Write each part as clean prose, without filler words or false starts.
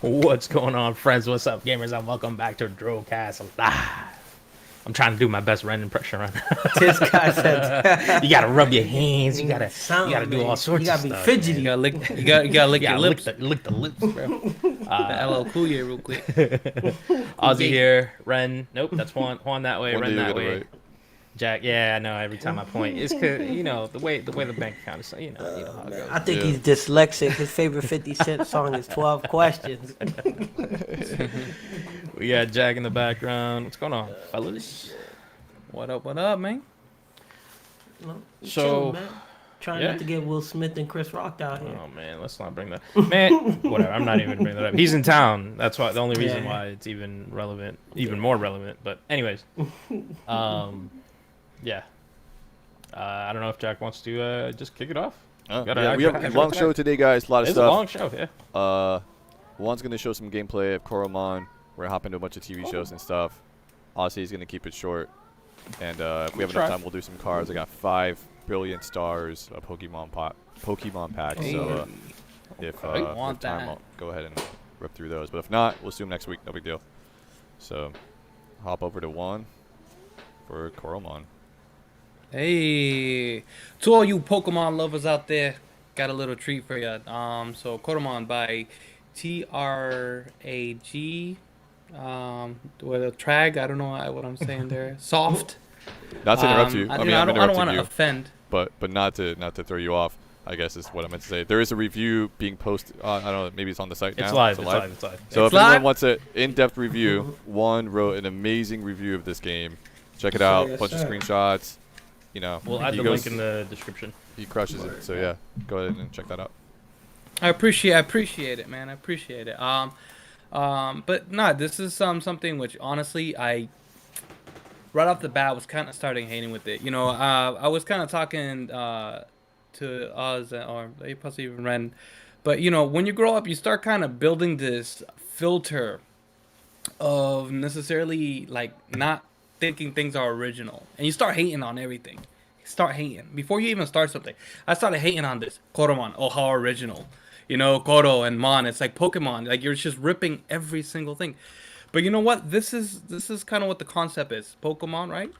What's going on, friends? What's up, gamers? And welcome back to Drillcast Live. I'm trying to do my best Ren impression right now. This guy said, You gotta rub your hands. You gotta Sound, do all man. sorts You gotta of be stuff. fidgety. Man. You gotta lick, you gotta lick You your gotta lips. lick the lips, bro. The LL Cool J real quick. Ozzy here. Ren. Nope, that's Juan. Juan that way. One Ren day you'll that get it way. right. Jack. Yeah, I know. Every time I point, it's cause the way the bank account is. So you know how it goes. I think Yeah. he's dyslexic. His favorite 50 Cent song is 12 Questions. We got Jack in the background. What's going on, fellas? What up, man? He's So, chilling, man. Trying yeah. not to get Will Smith and Chris Rock out here. Oh man, let's not bring that. Man, whatever. I'm not even gonna bring that up. He's in town. That's why the only reason Yeah. why it's even relevant, even more relevant. But anyways, yeah. I don't know if Jack wants to just kick it off. Yeah, we have a long show today, guys. A lot of It's a stuff. long show, yeah. Juan's gonna show some gameplay of Coromon. We're gonna hop into a bunch of TV shows and stuff. Ozzy's gonna keep it short, and if we have enough time, we'll do some cards. I got 5 Brilliant Stars Pokemon packs. So if we have want time, that. I'll go ahead and rip through those. But if not, we'll see them next week. No big deal. So hop over to Juan for Coromon. Hey, to all you Pokemon lovers out there, got a little treat for you. So Coromon by TRAG. With a trag. I don't know what I'm saying there. Soft. Not to interrupt you. I I'm don't interrupting want to you. offend. But not to throw you off, I guess is what I meant to say. There is a review being posted. I don't know, maybe it's on the site now. It's live. It's live. So It's if anyone live? wants an in-depth review, Juan wrote an amazing review of this game. Check it out. Yes, Bunch of sir. screenshots. You know, We'll add he the goes- link in the description. He crushes it. So yeah, go ahead and check that out. I appreciate it, man. I appreciate it. But no, this is something which honestly I right off the bat was kind of starting hating with it. You know, I was kind of talking to Oz or possibly even Ren, but you know, when you grow up, you start kind of building this filter of necessarily like not thinking things are original, and you start hating on everything. Start hating before you even start something. I started hating on this Coromon. Oh, how original! You know, Koro and Mon. It's like Pokemon. Like you're just ripping every single thing. But you know what? This is kind of what the concept is. Pokemon, right?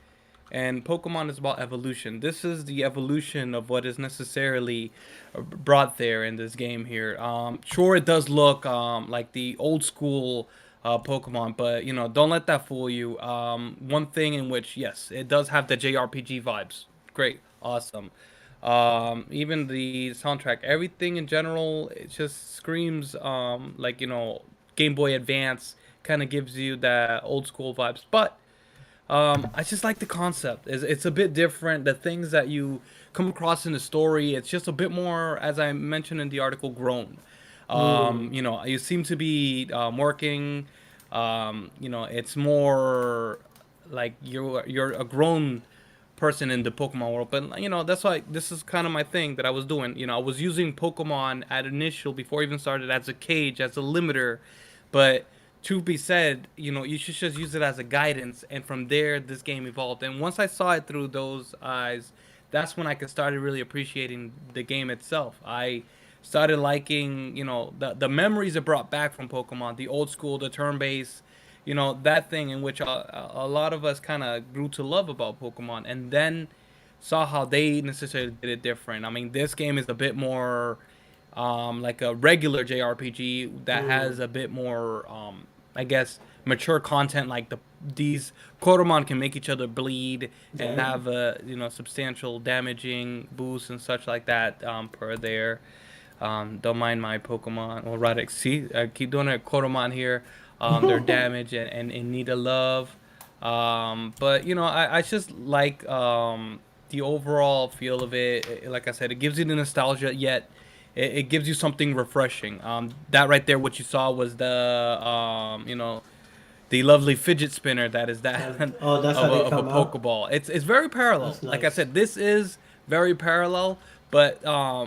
And Pokemon is about evolution. This is the evolution of what is necessarily brought there in this game here. Sure, it does look like the old school Pokemon, but you know, don't let that fool you. One thing in which, yes, it does have the JRPG vibes. Great, awesome. Even the soundtrack, everything in general, it just screams like, you know, Game Boy Advance kind of gives you that old school vibes. But I just like the concept. It's a bit different. The things that you come across in the story, it's just a bit more, as I mentioned in the article, grown. You know, you seem to be working. You know, it's more like you're a grown person in the Pokemon world. But you know, that's why this is kind of my thing that I was doing. You know, I was using Pokemon at initial before I even started as a cage, as a limiter. But truth be said, you know, you should just use it as a guidance, and from there this game evolved. And once I saw it through those eyes, that's when I could started really appreciating the game itself. I started liking, you know, the memories it brought back from Pokemon, the old school, the turn-based, you know, that thing in which a lot of us kind of grew to love about Pokemon, and then saw how they necessarily did it different. I mean, this game is a bit more like a regular JRPG that has a bit more, I guess, mature content. Like these Coromon can make each other bleed and have a, you know, substantial damaging boost and such like that per there. Don't mind my Pokemon. Well, Radix, see, I keep doing it. Coromon here. They're damaged and in need of love. But you know, I just like the overall feel of it. Like I said, it gives you the nostalgia, yet it gives you something refreshing. That right there, what you saw was the you know, the lovely fidget spinner that is that Oh, that's of how they a come out? Pokeball. It's very parallel. That's Like I nice. said, this is very parallel. But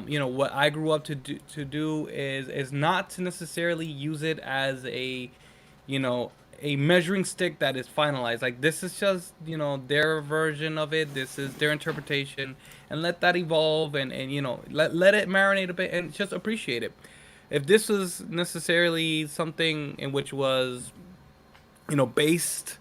you know, what I grew up to do is not to necessarily use it as a, you know, a measuring stick that is finalized. Like this is just, you know, their version of it. This is their interpretation, and let that evolve, and you know, let it marinate a bit and just appreciate it. if this was necessarily something in which was, based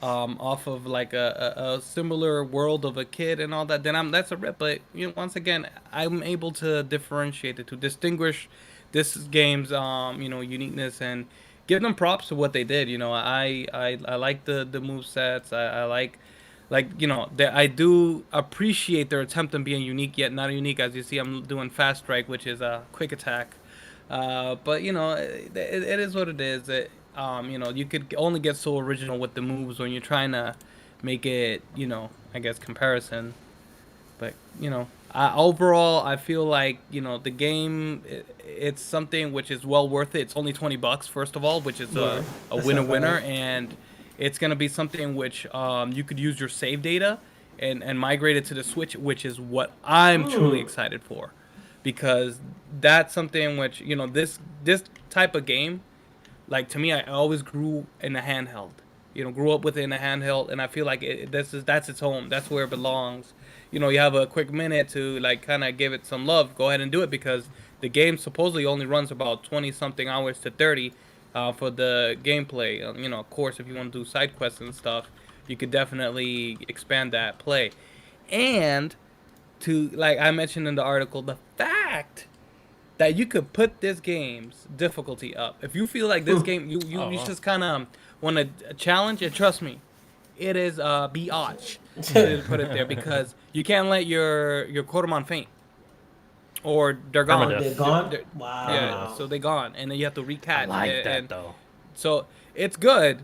off of like a similar world of a kid and all that, then that's a rip. But once again, I'm able to differentiate it, to distinguish this game's uniqueness, and give them props to what they did. I like the move sets. I like that I do appreciate their attempt on being unique yet not unique. As you see, I'm doing fast strike, which is a quick attack. But it is what it is. You could only get so original with the moves when you're trying to make it, I guess comparison. But overall, I feel like the game, it's something which is well worth it. It's only $20 first of all, which is a winner, and it's gonna be something which you could use your save data and migrate it to the Switch, which is what I'm truly excited for, because that's something which this type of game, like to me, I always grew in a handheld. Grew up within a handheld, and I feel like that's its home. That's where it belongs. You have a quick minute to like kind of give it some love. Go ahead and do it, because the game supposedly only runs about 20 something hours to 30 for the gameplay. Of course, if you want to do side quests and stuff, you could definitely expand that play. And to, like I mentioned in the article, the fact that you could put this game's difficulty up. If you feel like this game, you just kind of want a challenge, and trust me, it is biatch to put it there, because you can't let your Coromon faint, or they're gone. They're gone? Wow. Yeah, so they're gone, and then you have to recatch. I like that though. So it's good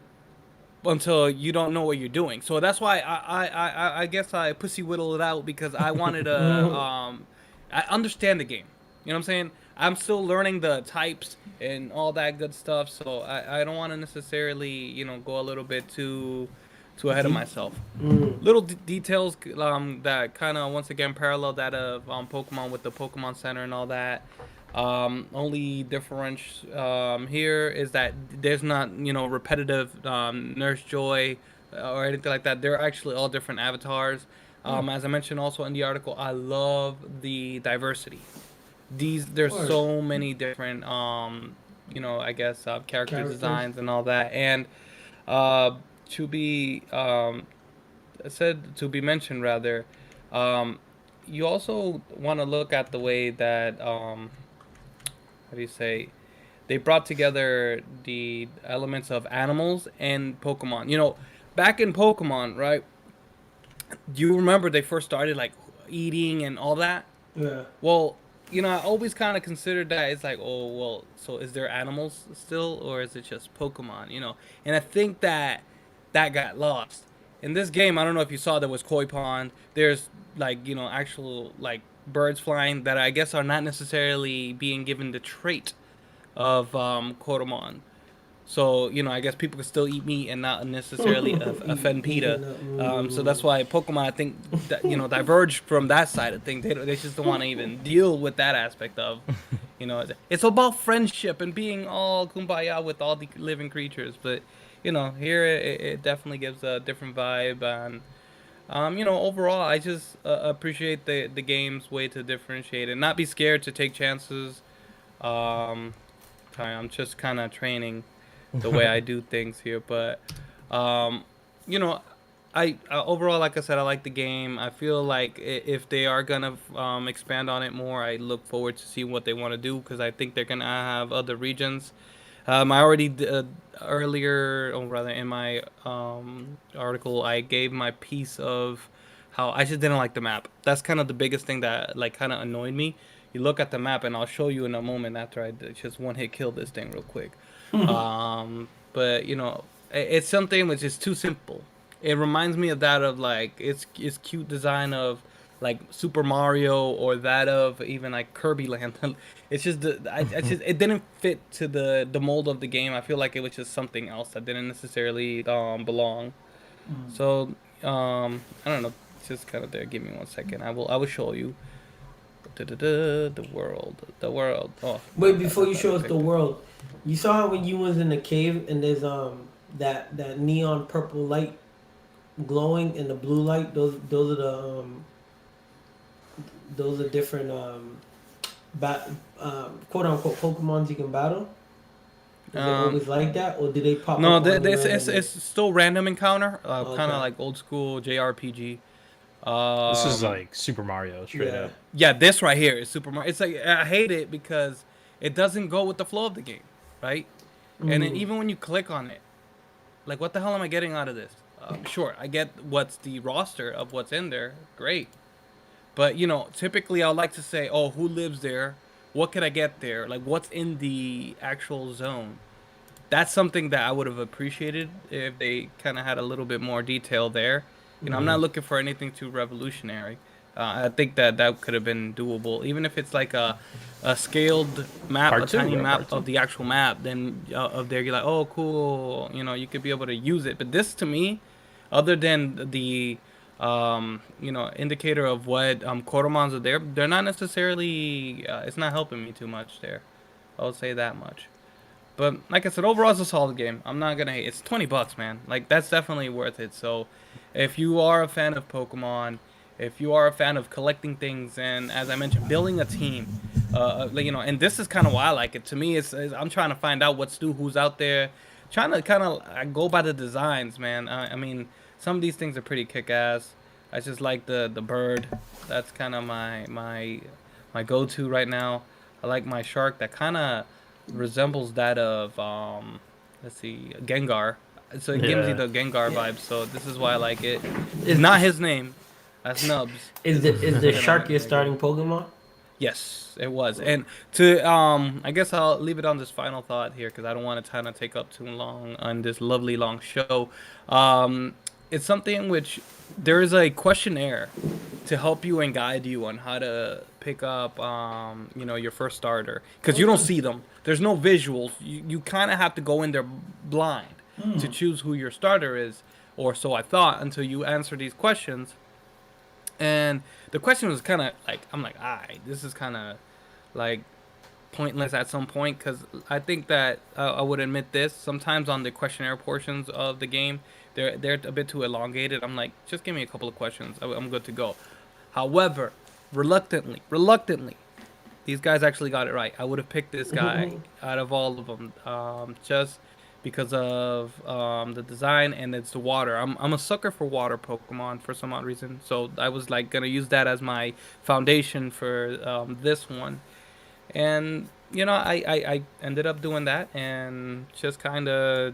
until you don't know what you're doing. So that's why I guess I pussy whittle it out, because I wanted to I understand the game. You know what I'm saying? I'm still learning the types and all that good stuff, so I don't want to necessarily go a little bit too ahead of myself. Little details that kind of once again parallel that of Pokemon with the Pokemon Center and all that. Only difference here is that there's not repetitive Nurse Joy or anything like that. They're actually all different avatars. As I mentioned also in the article, I love the diversity. There's so many different I guess character designs and all that, and to be mentioned rather, you also want to look at the way that how do you say, they brought together the elements of animals and Pokemon. Back in Pokemon, right? Do you remember they first started like eating and all that? Yeah. Well, I always kind of considered that it's like, oh, well, so is there animals still, or is it just Pokemon, And I think that got lost. In this game, I don't know if you saw, there was koi pond. There's, like, actual, like, birds flying that I guess are not necessarily being given the trait of Coromon. So, I guess people can still eat meat and not necessarily offend PETA. So that's why Pokemon, I think, diverged from that side of things. They just don't want to even deal with that aspect of, it's about friendship and being all kumbaya with all the living creatures. But, here it definitely gives a different vibe. And, overall, I just appreciate the game's way to differentiate and not be scared to take chances. I'm just kind of training the way I do things here, but I overall, like I said, I like the game. I feel like if they are gonna expand on it more, I look forward to see what they want to do, because I think they're gonna have other regions. I already earlier, or rather in my article, I gave my piece of how I just didn't like the map. That's kind of the biggest thing that like kind of annoyed me. You look at the map, and I'll show you in a moment after I just one hit kill this thing real quick. But it's something which is too simple. It reminds me of that of like it's cute design of like Super Mario, or that of even like Kirby Land. It's just it didn't fit to the mold of the game. I feel like it was just something else that didn't necessarily belong. So I don't know. It's just kind of there. Give me 1 second. I will show you. The world. Oh. Wait, before you show us the world, you saw how when you was in the cave and there's that neon purple light glowing and the blue light. Those are different quote unquote Pokemons you can battle? Is it always like that, or do they pop No, up on you randomly? it's still random encounter, kind of Okay. like old school JRPG. This is Um, like Super Mario, straight Yeah. up. yeah, this right here is Super Mario. It's like I hate it because it doesn't go with the flow of the game, right? And then even when you click on it, like what the hell am I getting out of this? Sure, I get what's the roster of what's in there, great. But you know, typically I like to say, oh, who lives there? What can I get there? Like what's in the actual zone? That's something that I would have appreciated if they kind of had a little bit more detail there. You know, I'm not looking for anything too revolutionary. I think that that could have been doable, even if it's like a scaled map, Part a two, tiny bro, map part two. of the actual map. Then of there, you're like, oh, cool. You know, you could be able to use it. But this, to me, other than the you know, indicator of what Coromons are there, they're not necessarily. It's not helping me too much there. I would say that much. But like I said, overall it's a solid game. I'm not gonna hate. It's $20, man. Like that's definitely worth it. So, if you are a fan of Pokemon, if you are a fan of collecting things, and as I mentioned, building a team, like, you know, and this is kind of why I like it. To me, it's I'm trying to find out who's out there, trying to kind of go by the designs, man. I mean, some of these things are pretty kick-ass. I just like the bird. That's kind of my go-to right now. I like my shark that kind of resembles that of let's see, Gengar. So it gives you Yeah. the Gengar Yeah. vibe. So this is why I like it. Is Not his name. That's Nubs. the shark your starting Pokemon? Yes, it was. And to I guess I'll leave it on this final thought here because I don't want to kind of take up too long on this lovely long show. Um, it's something which there is a questionnaire to help you and guide you on how to pick up you know, your first starter because you don't see them. There's no visuals. You kind of have to go in there blind to choose who your starter is, or so I thought until you answer these questions. And the question was kind of like, I'm like, this is kind of like pointless at some point because I think that I would admit this. Sometimes on the questionnaire portions of the game, they're a bit too elongated. I'm like, just give me a couple of questions. I'm good to go. However, reluctantly, these guys actually got it right. I would have picked this guy out of all of them, just because of the design and it's the water. I'm a sucker for water Pokemon for some odd reason. So I was like gonna use that as my foundation for this one, and you know I ended up doing that and just kind of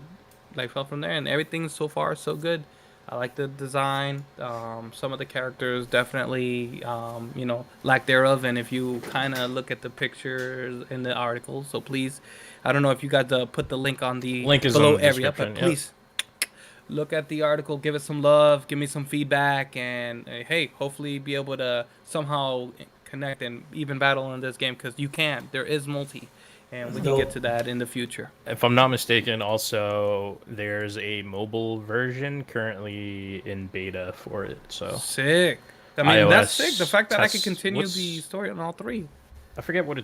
like fell from there. And everything so far so good. I like the design. Some of the characters definitely, you know, lack thereof. And if you kind of look at the pictures in the article, so please, I don't know if you got to put the link on the Link is below on the area, but description, yep. please look at the article, give it some love, give me some feedback, and hey, hopefully be able to somehow connect and even battle in this game because you can. There is multi. And we can get to that in the future. If I'm not mistaken, also there's a mobile version currently in beta for it. So Sick. I mean, that's iOS sick. The fact that I could test- continue what's- the story on all three. I forget what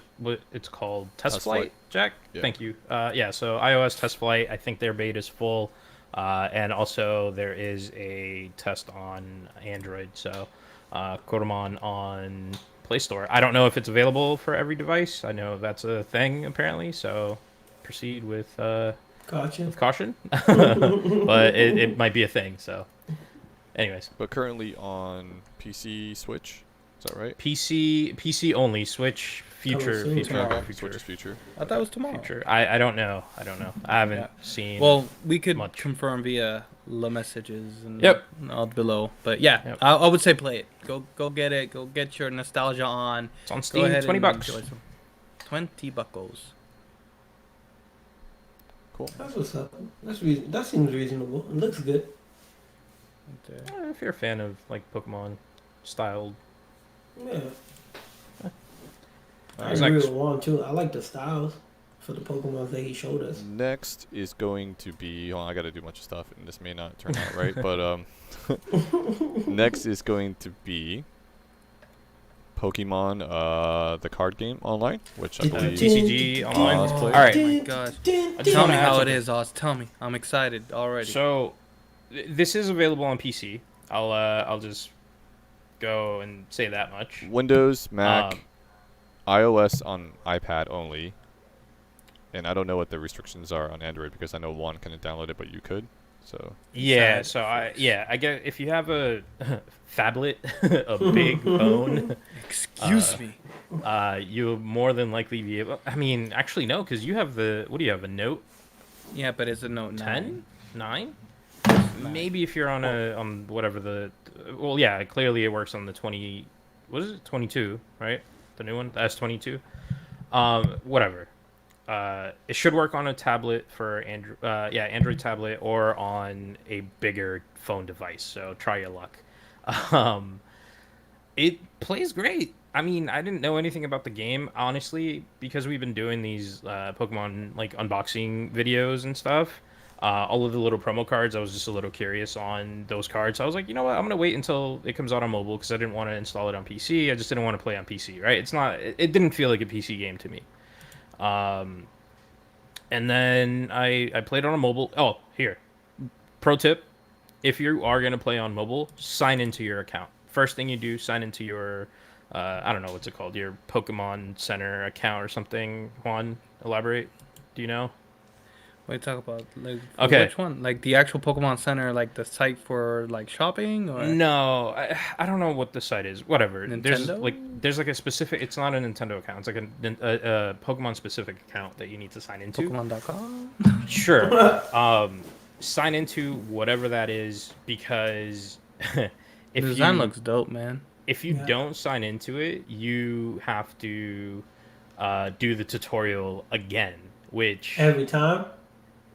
it's called. Test Test flight, flight. Jack. Yeah. Thank you. Yeah. So iOS test flight. I think their beta is full, and also there is a test on Android. So, Coromon on Play Store. I don't know if it's available for every device. I know that's a thing apparently. So, proceed with Gotcha. caution. But it might be a thing. So, anyways, But currently on PC, Switch. Is that right? PC only. Switch future. soon. Tomorrow. Switch Future. is future. I thought it was tomorrow. Future. I don't know. I haven't Yeah. seen. Well, we could much. confirm via the messages and Yep. all below. But yeah, Yep. I would say play it. Go get it. Go get your nostalgia on. It's on Go Steam. ahead $20. and enjoy some. 20 buckos. Cool. That's what's up. That seems reasonable. It looks good. If you're a fan of like Pokemon styled, Yeah. I it's agree like- with Juan too. I like the styles for the Pokemon that he showed us. Next is going to be. Hold on, I got to do a bunch of stuff, and this may not turn out right. But next is going to be Pokemon, the card game online, which I believe. TCG Online. let's play. All right. Oh my gosh. I just Tell wanna me add how it something. is, Oz. Tell me. I'm excited already. So, this is available on PC. I'll just go and say that much. Windows, Mac, Um, iOS on iPad only. And I don't know what the restrictions are on Android because I know Juan couldn't download it, but you could. So Yeah, so I get if you have a phablet, a big phone, Excuse me. you'll more than likely be able. I mean, actually no, because you have the what do you have? A Note Yeah, but it's a Note 10, 9. 9? Maybe if you're on whatever the well, yeah, clearly it works on the 20. What is it? 22, right? The new one, the S22. Whatever. It should work on a tablet for Android, Android tablet or on a bigger phone device. So try your luck. It plays great. I mean, I didn't know anything about the game honestly because we've been doing these Pokemon like unboxing videos and stuff. All of the little promo cards, I was just a little curious on those cards. So I was like, you know what? I'm gonna wait until it comes out on mobile because I didn't want to install it on PC. I just didn't want to play on PC, right? It's not. It didn't feel like a PC game to me. And then I played on a mobile. Oh, here. Pro tip. If you are going to play on mobile, sign into your account. First thing you do, sign into your, I don't know what's it called, your Pokemon Center account or something. Juan, elaborate. Do you know? What are you talking about? Like, Okay. Which one? Like the actual Pokemon Center, like the site for like shopping, or No, I don't know what the site is. Whatever. Nintendo? There's like a specific. It's not a Nintendo account. It's like a Pokemon specific account that you need to sign into. Pokemon.com. Sure. Sign into whatever that is because The if design you looks dope, man. if you don't sign into it, you have to do the tutorial again. Which Every time.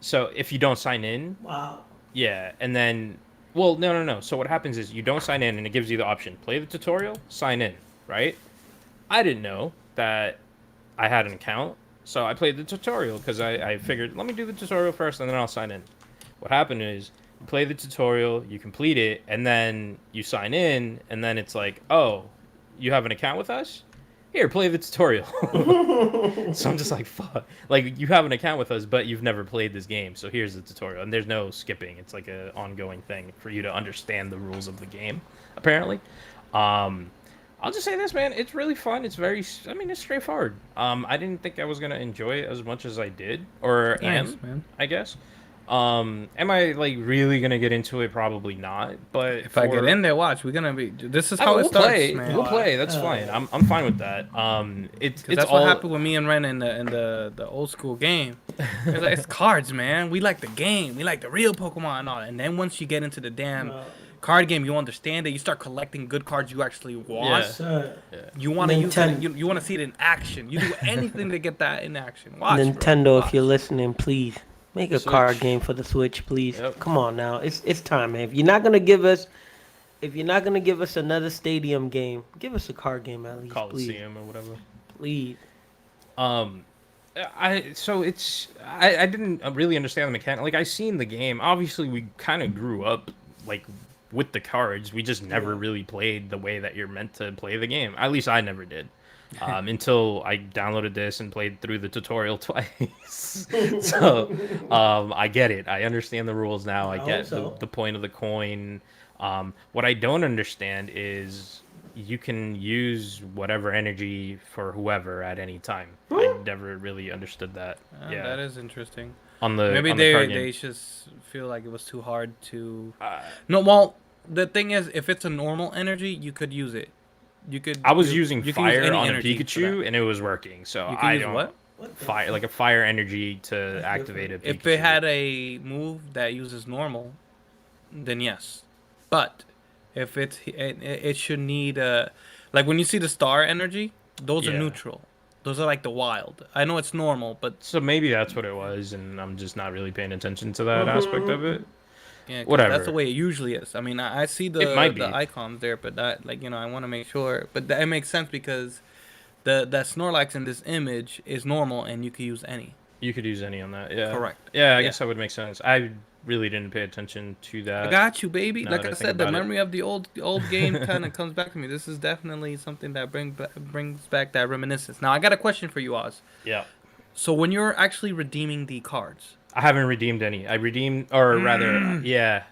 so if you don't sign in, Wow. yeah, and then well, no. So what happens is you don't sign in, and it gives you the option: play the tutorial, sign in. Right? I didn't know that I had an account, so I played the tutorial because I figured let me do the tutorial first, and then I'll sign in. What happened is you play the tutorial, you complete it, and then you sign in, and then it's like, oh, you have an account with us? Here, play the tutorial. So I'm just like, fuck. Like, you have an account with us, but you've never played this game, so here's the tutorial. And there's no skipping. It's like an ongoing thing for you to understand the rules of the game, apparently. I'll just say this, man. It's really fun. It's very, it's straightforward. I didn't think I was going to enjoy it as much as I did, or Nice, man. I guess. Am I like really gonna get into it? Probably not. But If I get in there, watch. We're gonna be. This is I how mean, it we'll starts, play. man. We'll play. That's fine. I'm fine with that. It's That's all what happened with me and Ren in the old school game. It's like it's cards, man. We like the game. We like the real Pokemon and all. And then once you get into the damn card game, you understand it. You start collecting good cards you actually want. Sir. You want to use it. Nintendo. You want to see it in action. You do anything to get that in action. Watch, Nintendo, bro. if you're listening, please make a Switch. card game for the Switch, please. Yep. Come on now, it's time, man. If you're not gonna give us another stadium game, give us a card game at least, Coliseum or whatever. please. I didn't really understand the mechanic. Like I seen the game. Obviously, we kind of grew up like with the cards. We just never really played the way that you're meant to play the game. At least I never did. Until I downloaded this and played through the tutorial twice. So I get it. I understand the rules now. I get the point of the coin. What I don't understand is you can use whatever energy for whoever at any time. I never really understood that. Yeah, That is interesting. on the Maybe on the card game. they just feel like it was too hard to. No, well, the thing is, if it's a normal energy, you could use it. You could. I was using you can use fire any on a energy for Pikachu, that. and it was working. So You can I use don't what? fire like a fire energy to activate a Pikachu. If it had a move that uses normal, then yes. But if it should need like when you see the star energy, those are Yeah. neutral. Those are like the wild. I know it's normal, but So maybe that's what it was, and I'm just not really paying attention to that aspect of it. yeah, 'cause Whatever. that's the way it usually is. I mean, I see It might the be. icons there, but that I want to make sure. But that it makes sense because that Snorlax in this image is normal, and you can use any. You could use any on that. Yeah. Correct. Yeah, I Yeah. guess that would make sense. I really didn't pay attention to that. I got you, baby. now Like that I I think said, the about it. memory of the old game kind of comes back to me. This is definitely something that brings back that reminiscence. Now, I got a question for you, Oz. Yeah. So when you're actually reading the cards, I haven't redeemed any. I redeemed, or rather, yeah.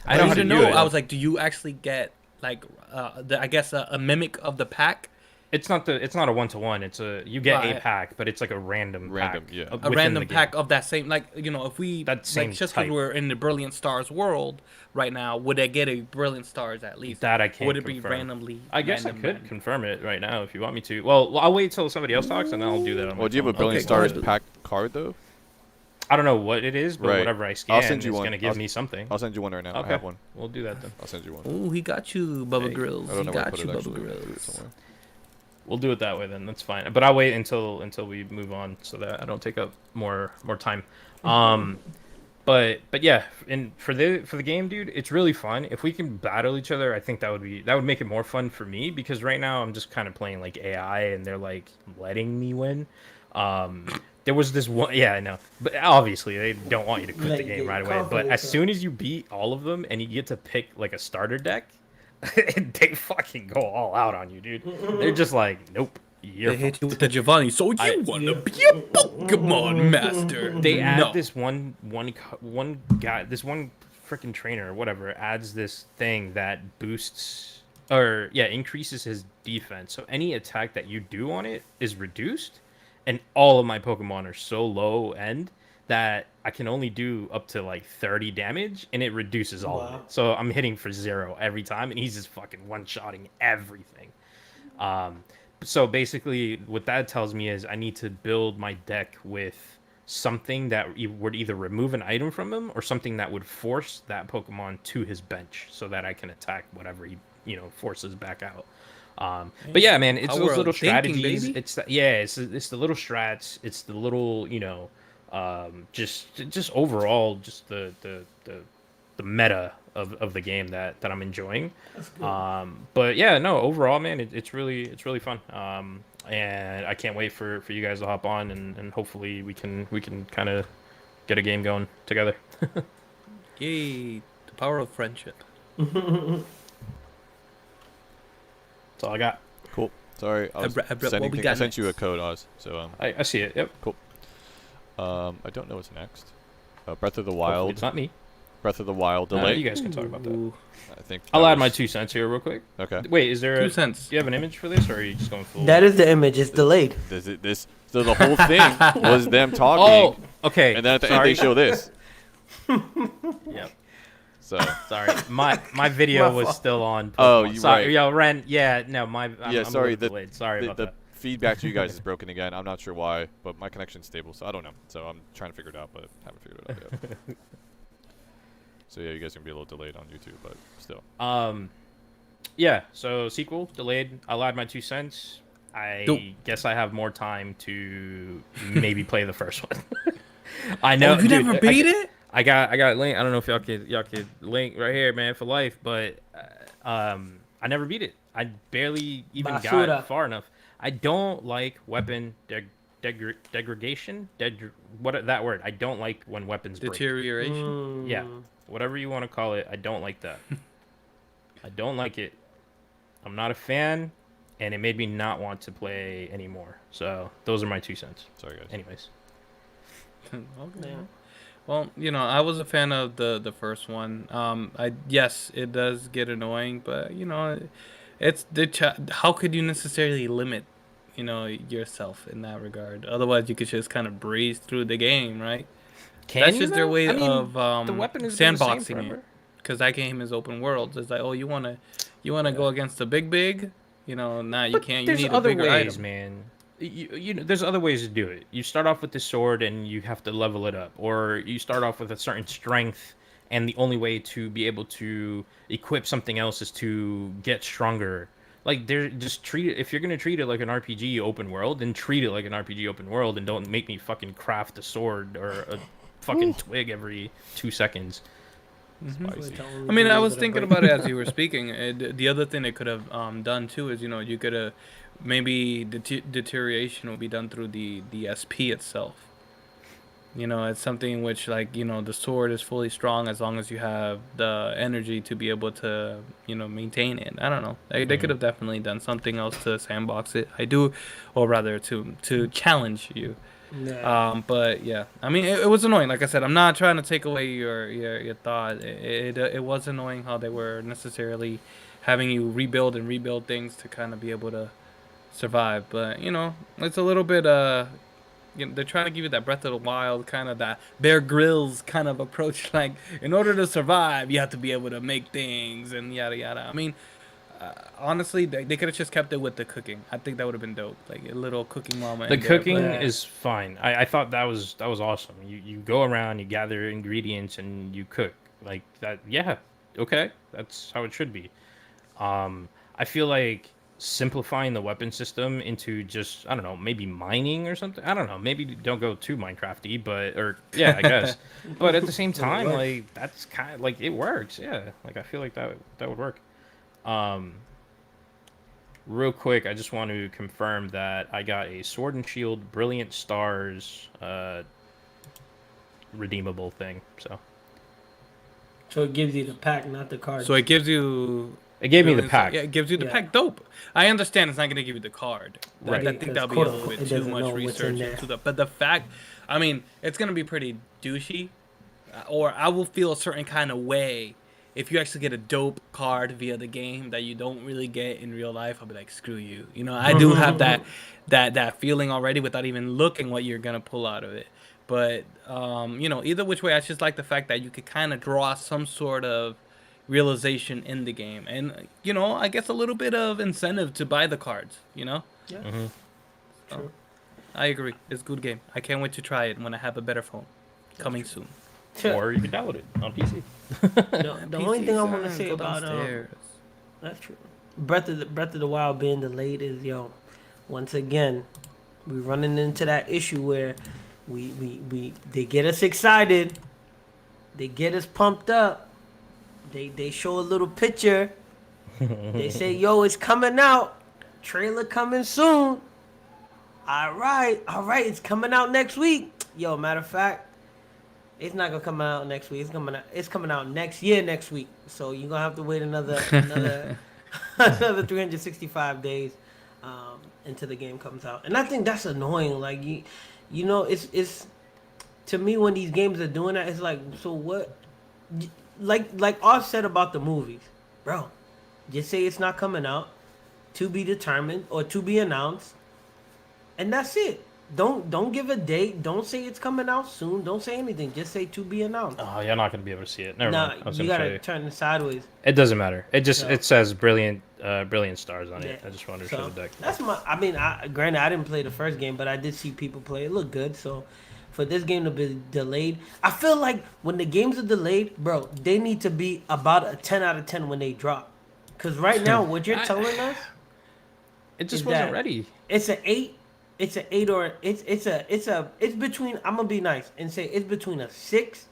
I know how to do it. I was like, do you actually get like I guess a mimic of the pack, It's not a 1-to-1. It's you get a Right. pack, but it's like a random pack. Yeah. A within random the game. pack of that same, like, if we That same like, just because type. we're in the Brilliant Stars world right now, would I get a Brilliant Stars at least? That I Or can't would it confirm. be randomly? I guess I random, could random? confirm it right now if you want me to. Well, I'll wait till somebody else talks and then I'll do that on my Well, do you have a phone. Brilliant Okay, go Stars ahead. pack card though? I don't know what it is, but Right. whatever I scan, I'll send you it's one. gonna give me something. I'll send you one right now. I Okay, have one. we'll do that then. I'll send you one. Oh, he got you, Bubba Hey, Grills. I don't He know where to got put you, it Bubba actually. I'll do it Grills. somewhere. We'll do it that way then. That's fine. But I'll wait until we move on so that I don't take up more time. But yeah, and for the game, dude, it's really fun. If we can battle each other, I think that would make it more fun for me because right now I'm just kind of playing like AI and they're like letting me win. There was this one, yeah, I know, but obviously they don't want you to quit the Like, game get right away. But confidence as up. soon as you beat all of them and you get to pick like a starter deck, they fucking go all out on you, dude. They're just like, nope, you're They hit you with the Giovanni. So you want to be a Pokemon master? they add No. this one guy, this one freaking trainer or whatever adds this thing that boosts or increases his defense. So any attack that you do on it is reduced, and all of my Pokemon are so low end that I can only do up to like 30 damage, and it reduces all of Wow. it. So I'm hitting for 0 every time, and he's just fucking one-shotting everything. So basically, what that tells me is I need to build my deck with something that would either remove an item from him or something that would force that Pokemon to his bench so that I can attack whatever he forces back out. But yeah, man, it's How those we're little thinking, strategies. baby. It's it's the little strats. It's the little just overall just the meta of the game that I'm enjoying. That's good. But yeah, no, overall, man, it's really fun. And I can't wait for you guys to hop on and hopefully we can kind of get a game going together. Yay, the power of friendship. That's all I got. Cool. Sorry, I was Abra- what sending we things. got I sent you a next? code, Oz. So I see it. Yep. I don't know what's next. Breath of the Hopefully Wild. it's not me. Breath of the Wild You delay. guys can talk about that. Ooh, I think. I'll that add my was- 2 cents here real quick. Okay. Wait, is there 2 cents. do you have an image for this, or are you just going full? That is the image. It's delayed. So the whole thing was them talking, Oh, okay. and then at the end sorry. they show this. Yep. So Sorry, my video My was fault. still on. Oh, Pokemon. you sorry, right. Yo, Ren. Yeah, no, I'm yeah, a sorry. little delayed. Sorry about the that. feedback to you guys is broken again. I'm not sure why, but my connection's stable, so I don't know. So I'm trying to figure it out, but haven't figured it out yet. So yeah, you guys are gonna be a little delayed on YouTube, but still. Yeah. So sequel delayed. I'll add my 2 cents. I Dope. guess I have more time to maybe play the first one. I know. Oh, you dude, never beat it? I got link. I don't know if y'all could link right here, man, for life. But I never beat it. I barely even Basura. got far enough. I don't like weapon degradation. What that word? I don't like when weapons break. Deterioration. Yeah, whatever you want to call it. I don't like that. I don't like it. I'm not a fan, and it made me not want to play anymore. So those are my 2 cents. Sorry guys. Anyways. Okay. Yeah. Well, I was a fan of the first one. Yes, it does get annoying, but it's how could you necessarily limit, yourself in that regard? Otherwise, you could just kind of breeze through the game, right? That's just their way of the weapon is the same sandboxing forever. it. Because that game is open world. It's like, oh, you wanna go against the big, nah, you But can't. You there's need a other bigger ways, item. man. There's other ways to do it. You start off with the sword and you have to level it up, or you start off with a certain strength, and the only way to be able to equip something else is to get stronger. Like, just treat it. If you're gonna treat it like an RPG open world, then treat it like an RPG open world, and don't make me fucking craft a sword or a fucking twig every 2 seconds. Spicy. I mean, I was thinking about it as you were speaking. The other thing they could have done too is, you could have maybe deterioration will be done through the SP itself. It's something which, like, the sword is fully strong as long as you have the energy to be able to, maintain it. I don't know. They could have definitely done something else to sandbox it. Or rather to challenge you. Yeah. But yeah, I mean, it was annoying. Like I said, I'm not trying to take away your thought. It was annoying how they were necessarily having you rebuild things to kind of be able to survive. But you know, it's a little bit you know, they're trying to give you that Breath of the Wild kind of that Bear Grylls kind of approach. Like, in order to survive, you have to be able to make things and yada yada. I mean, honestly, they could have just kept it with the cooking. I think that would have been dope, like a little cooking moment. The in there, cooking but- is fine. I thought that was awesome. You go around, you gather ingredients, and you cook like that. Yeah, okay, that's how it should be. I feel like simplifying the weapon system into just, I don't know, maybe mining or something. I don't know. Maybe don't go too Minecrafty, but or yeah, I guess. But at the same time, works. like that's kind of like it works. Yeah, like I feel like that would work. Real quick, I just want to confirm that I got a Sword and Shield Brilliant Stars redeemable thing. So it gives you the pack, not the card. So it gives you. It gave me the pack. Yeah, it gives you the Yeah. pack. Dope. I understand it's not gonna give you the card. Right. I think that'll be a Because little bit it too doesn't much know what's in research there. into the. But the fact, I mean, it's gonna be pretty douchey, or I will feel a certain kind of way if you actually get a dope card via the game that you don't really get in real life. I'll be like, screw you. You know, I do have that feeling already without even looking what you're gonna pull out of it. But you know, either which way, I just like the fact that you could kind of draw some sort of realization in the game, and you know, I guess a little bit of incentive to buy the cards. You know, Yeah. Mm-hmm. True. I agree. It's a good game. I can't wait to try it when I have a better phone. Coming soon. Or you can download it on PC. The only thing I want to say Go about downstairs. that's true. Breath of the Wild being delayed is once again, we running into that issue where we they get us excited, they get us pumped up, they show a little picture, they say yo it's coming out, trailer coming soon. All right, it's coming out next week. Yo, matter of fact, it's not gonna come out next week. It's coming out next year, next week. So you're gonna have to wait another another 365 days until the game comes out. And I think that's annoying. Like you know, it's to me when these games are doing that, it's like, so what? Like Oz said about the movies, bro. Just say it's not coming out, to be determined or to be announced, and that's it. Don't give a date. Don't say it's coming out soon. Don't say anything. Just say to be announced. Oh, you're not gonna be able to see it. Never Nah, mind. I was you gonna gotta say turn it sideways. it doesn't matter. It just No. it says brilliant stars on it. Yeah. I just wanted to So, show the deck. that's my. I mean, granted, I didn't play the first game, but I did see people play. It looked good. So, for this game to be delayed, I feel like when the games are delayed, bro, they need to be about a 10 out of 10 when they drop. Cause right now, what you're telling us, It just is wasn't that- ready. it's an 8. It's an 8 or it's between. I'm gonna be nice and say it's between a 6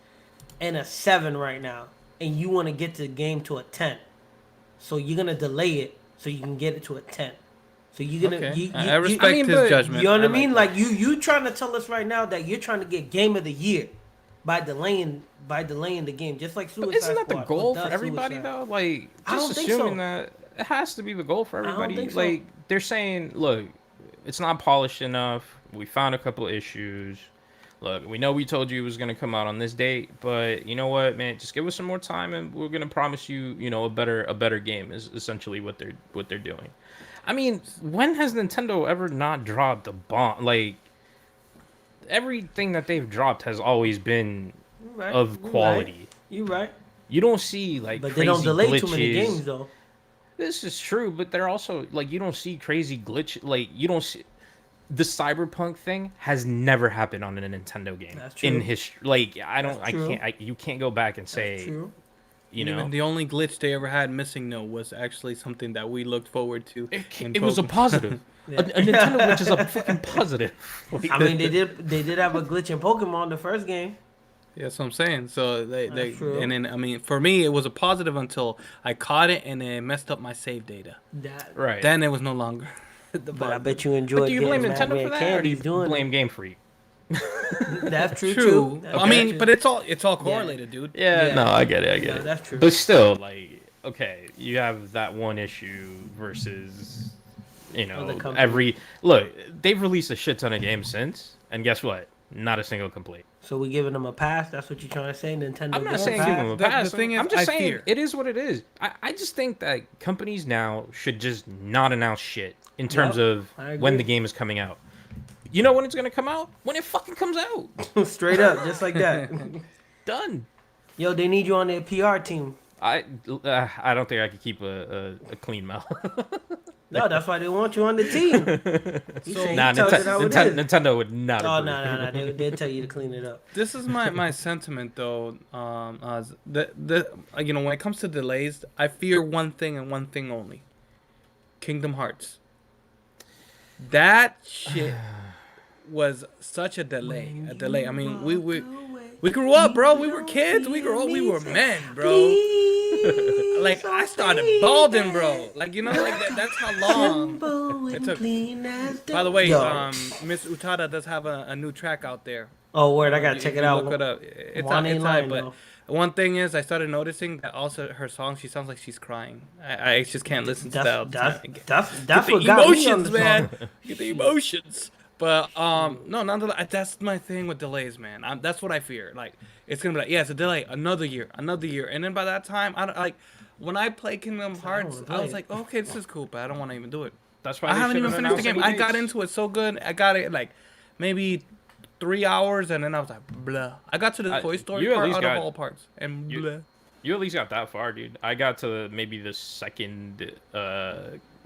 and a 7 right now, and you want to get the game to a 10. So you're gonna delay it so you can get it to a 10. So you're gonna. Okay. You, I respect I mean, his but judgment. you know what I like mean? that. Like you trying to tell us right now that you're trying to get game of the year by delaying the game, just like Suicide But isn't that the Squad, goal or for The everybody Suicide. though? Like, I don't just think assuming so. that it has to be the goal for I don't everybody. think so. Like, they're saying, look, it's not polished enough. We found a couple issues. Look, we know we told you it was gonna come out on this date, but you know what, man? Just give us some more time, and we're gonna promise you, a better game. Is essentially what they're doing. I mean, when has Nintendo ever not dropped a bomb? Like, everything that they've dropped has always been You right, of you right, quality. You right, You don't see like but crazy they don't delay glitches. too many games though. This is true, but they're also like you don't see crazy glitch. Like you don't see the Cyberpunk thing has never happened on a Nintendo game That's in true. history. Like I don't, That's I true. can't, you can't go back and That's say, true. you know, Even the only glitch they ever had missing no was actually something that we looked forward to. in it was a Pokemon. positive. Yeah. A Nintendo glitch is a fucking positive. Like, I mean, they did have a glitch in Pokemon the first game. Yeah, that's what I'm saying. So they true. and then I mean for me it was a positive until I caught it and it messed up my save data. That, right. Then it was no longer. but I bet you enjoyed. But do you blame getting Nintendo Mad for Red that, or do you Candies doing blame Game Freak? it. That's true. True. That's I mean, true. but it's all correlated, dude. Yeah, Yeah. no, I get it, No, that's true. But still, like, okay, you have that one issue versus, Other companies. every look. They've released a shit ton of games since, and guess what? Not a single complaint. So we giving them a pass. That's what you're trying to say, Nintendo. I'm not gives saying a give pass? them a The pass. thing is, I'm just I saying fear. it is what it is. I just think that companies now should just not announce shit in terms Yep, of I when agree. the game is coming out. You know when it's gonna come out? When it fucking comes out. Straight up, just like that. Done. Yo, they need you on their PR team. I don't think I could keep a clean mouth. No, that's why they want you on the team. He said he Nah, tells it how it is. Nintendo would not. Oh, agree. no. They'll tell you to clean it up. This is my sentiment though. You know, when it comes to delays, I fear one thing and one thing only. Kingdom Hearts. That shit was such a delay. A delay. I mean, we grew up, bro. We were kids. We grew up. We were men, bro. Like I started balding, bro. Like you know, like that's how long it took. By the way, Yo. Miss Utada does have a new track out there. Oh, word, I gotta If check you it out. Look it up. It's Juan out, ain't it's lying, out, but though. one thing is, I started noticing that also her song, she sounds like she's crying. I just can't listen to that all the time. That's Get what the got me on emotions, the man. song. Get the emotions. But no, nonetheless, that's my thing with delays, man. That's what I fear. Like it's gonna be like, yeah, it's a delay, another year, and then by that time, I don't like. When I play Kingdom Hearts, I was like, okay, this is cool, but I don't want to even do it. That's why I they haven't even shouldn't finished the announce game. any I got dates. into it so good. I got it like maybe 3 hours, and then I was like, blah. I got to the Toy Story you at part least out got- of all parts, and you- blah. You at least got that far, dude. I got to maybe the second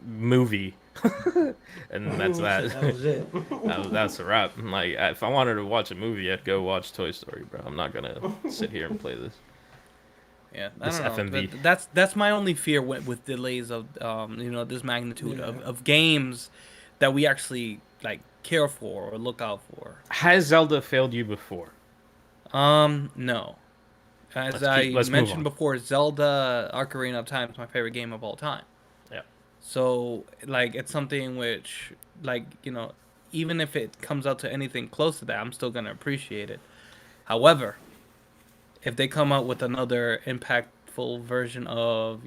movie, and that's that. That was it. That's a wrap. Like, if I wanted to watch a movie, I'd go watch Toy Story, bro. I'm not gonna sit here and play this. Yeah, I This don't know. FMV. But that's my only fear with delays of this magnitude of games that we actually like care for or look out for. Has Zelda failed you before? No. As Let's move mentioned on. before, Zelda Ocarina of Time is my favorite game of all time. Yeah. So like it's something which like even if it comes out to anything close to that, I'm still gonna appreciate it. However, if they come out with another impactful version of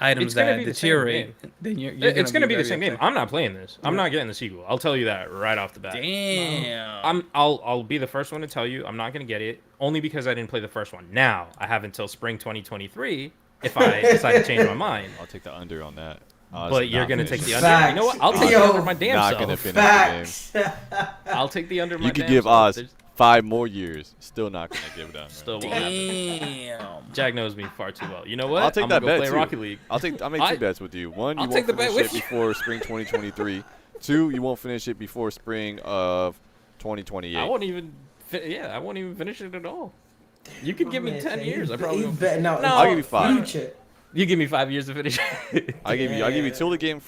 items It's gonna that be the same deteriorate, then you're It's gonna be the very same game. upset. I'm not playing this. I'm not getting the sequel. I'll tell you that right off the bat. Damn. I'll be the first one to tell you I'm not gonna get it only because I didn't play the first one. Now I have until spring 2023 if I decide to change my mind. I'll take the under on that. But you're gonna take the under. Facts. You know what? I'll take the Yo, under my damn not self. gonna finish the game. Facts. I'll take the under my You could damn give self. Oz There's- 5 more years. Still not gonna give it up. Man. Still won't happen. Damn. Jack knows me far too well. You know what? I'll take I'm that gonna go bet play too. Rocket League. I'll make 2 bets with you. One, you I'll won't take the bet finish it with you. before spring 2023. 2, you won't finish it before spring of 2028. I won't even. I won't even finish it at all. You could give me 10 years. I probably won't. bet. No, No, I'll give you 5. Future. You give me 5 years to finish. I'll give you Yeah.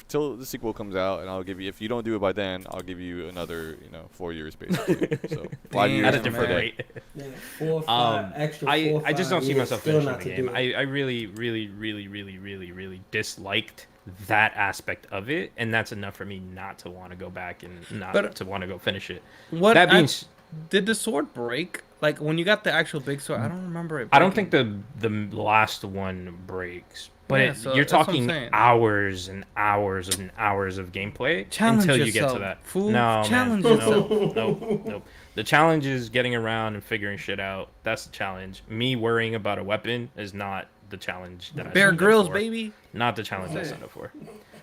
till the sequel comes out, and I'll give you, if you don't do it by then, I'll give you another 4 years basically. So 5 years At a Damn, different today. rate. Yeah, 4 or 5 extra. 4 or I just 5 don't see years myself still finishing not the to game. do it. I really disliked that aspect of it, and that's enough for me not to want to go back and not to want to go finish it. What That means did the sword break? Like when you got the actual big sword, I don't remember it. I don't breaking. think the last one breaks, but Yeah, so you're that's what I'm talking saying. hours and hours and hours of gameplay Challenge until you get yourself, to that. fool. No, Challenge man, yourself. no. The challenge is getting around and figuring shit out. That's the challenge. Me worrying about a weapon is not the challenge that I Bear signed up Grylls, for. baby. Not the challenge I signed up for.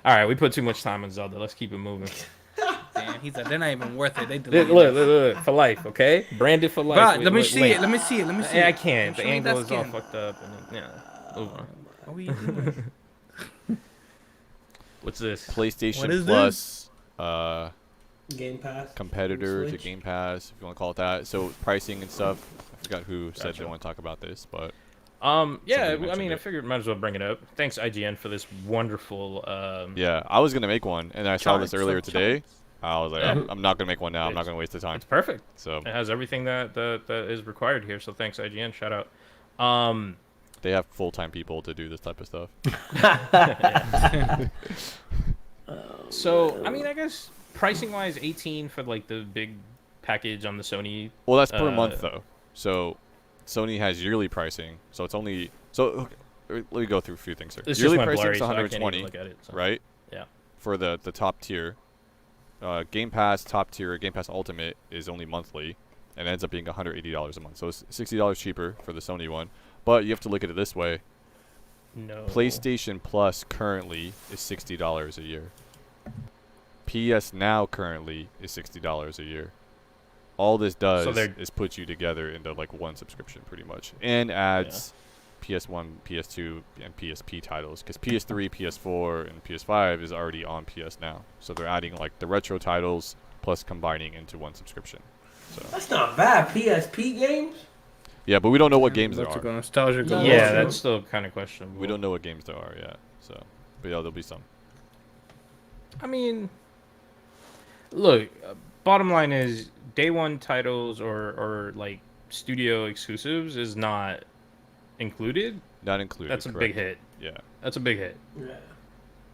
All right, we put too much time on Zelda. Let's keep it moving. Damn, he's like, they're not even worth it. They Look, deleted it. look, for life, okay? Branded for life. Bro, Wait, let me wait, see wait. it. Let me see it. Let me see Yeah, I it. can't. The Show me angle that is all skin. fucked up. And move on. What are you doing? What's this? PlayStation What is Plus Game Pass. competitor to Switch. Game Pass, if you want to call it that. So pricing and stuff. I forgot who said they Gotcha. want to talk about this, but Yeah, Somebody I mentioned mean, I it. figured might as well bring it up. Thanks IGN for this wonderful. yeah, I was gonna make one, and I saw this Charts, earlier like today. I was like, Yeah. I'm not gonna make one now. I'm not It's- gonna waste the time. It's perfect. So It has everything that is required here. So thanks IGN. Shout out. they have full-time people to do this type of stuff. So I mean, I guess pricing wise, 18 for like the big package on the Sony. Well, that's per month Uh, though. So Sony has yearly pricing, so it's only okay, let me go through a few things here. It's Yearly just my pricing blurry, is so I can't 120, even look at it. So. right? Yeah. For the top tier. Game Pass top tier, Game Pass Ultimate is only monthly, and it ends up being $180 a month. So it's $60 cheaper for the Sony one. But you have to look at it this way: No. PlayStation Plus currently is $60 a year. PS Now currently is $60 a year. All this does is put you together into like one subscription pretty much, and adds PS1, PS2, and PSP titles, because PS3, PS4, and PS5 is already on PS Now. So they're adding like the retro titles plus combining into one subscription. So That's not bad. PSP games? yeah, but we don't know what games there That's are. a nostalgia. No, Yeah, that's still kind of questionable. We don't know what games there are yet. So, but yeah, there'll be some. I mean, look, bottom line is day one titles or like studio exclusives is not included. Not included. That's a correct. big hit. Yeah. That's a big hit. Yeah.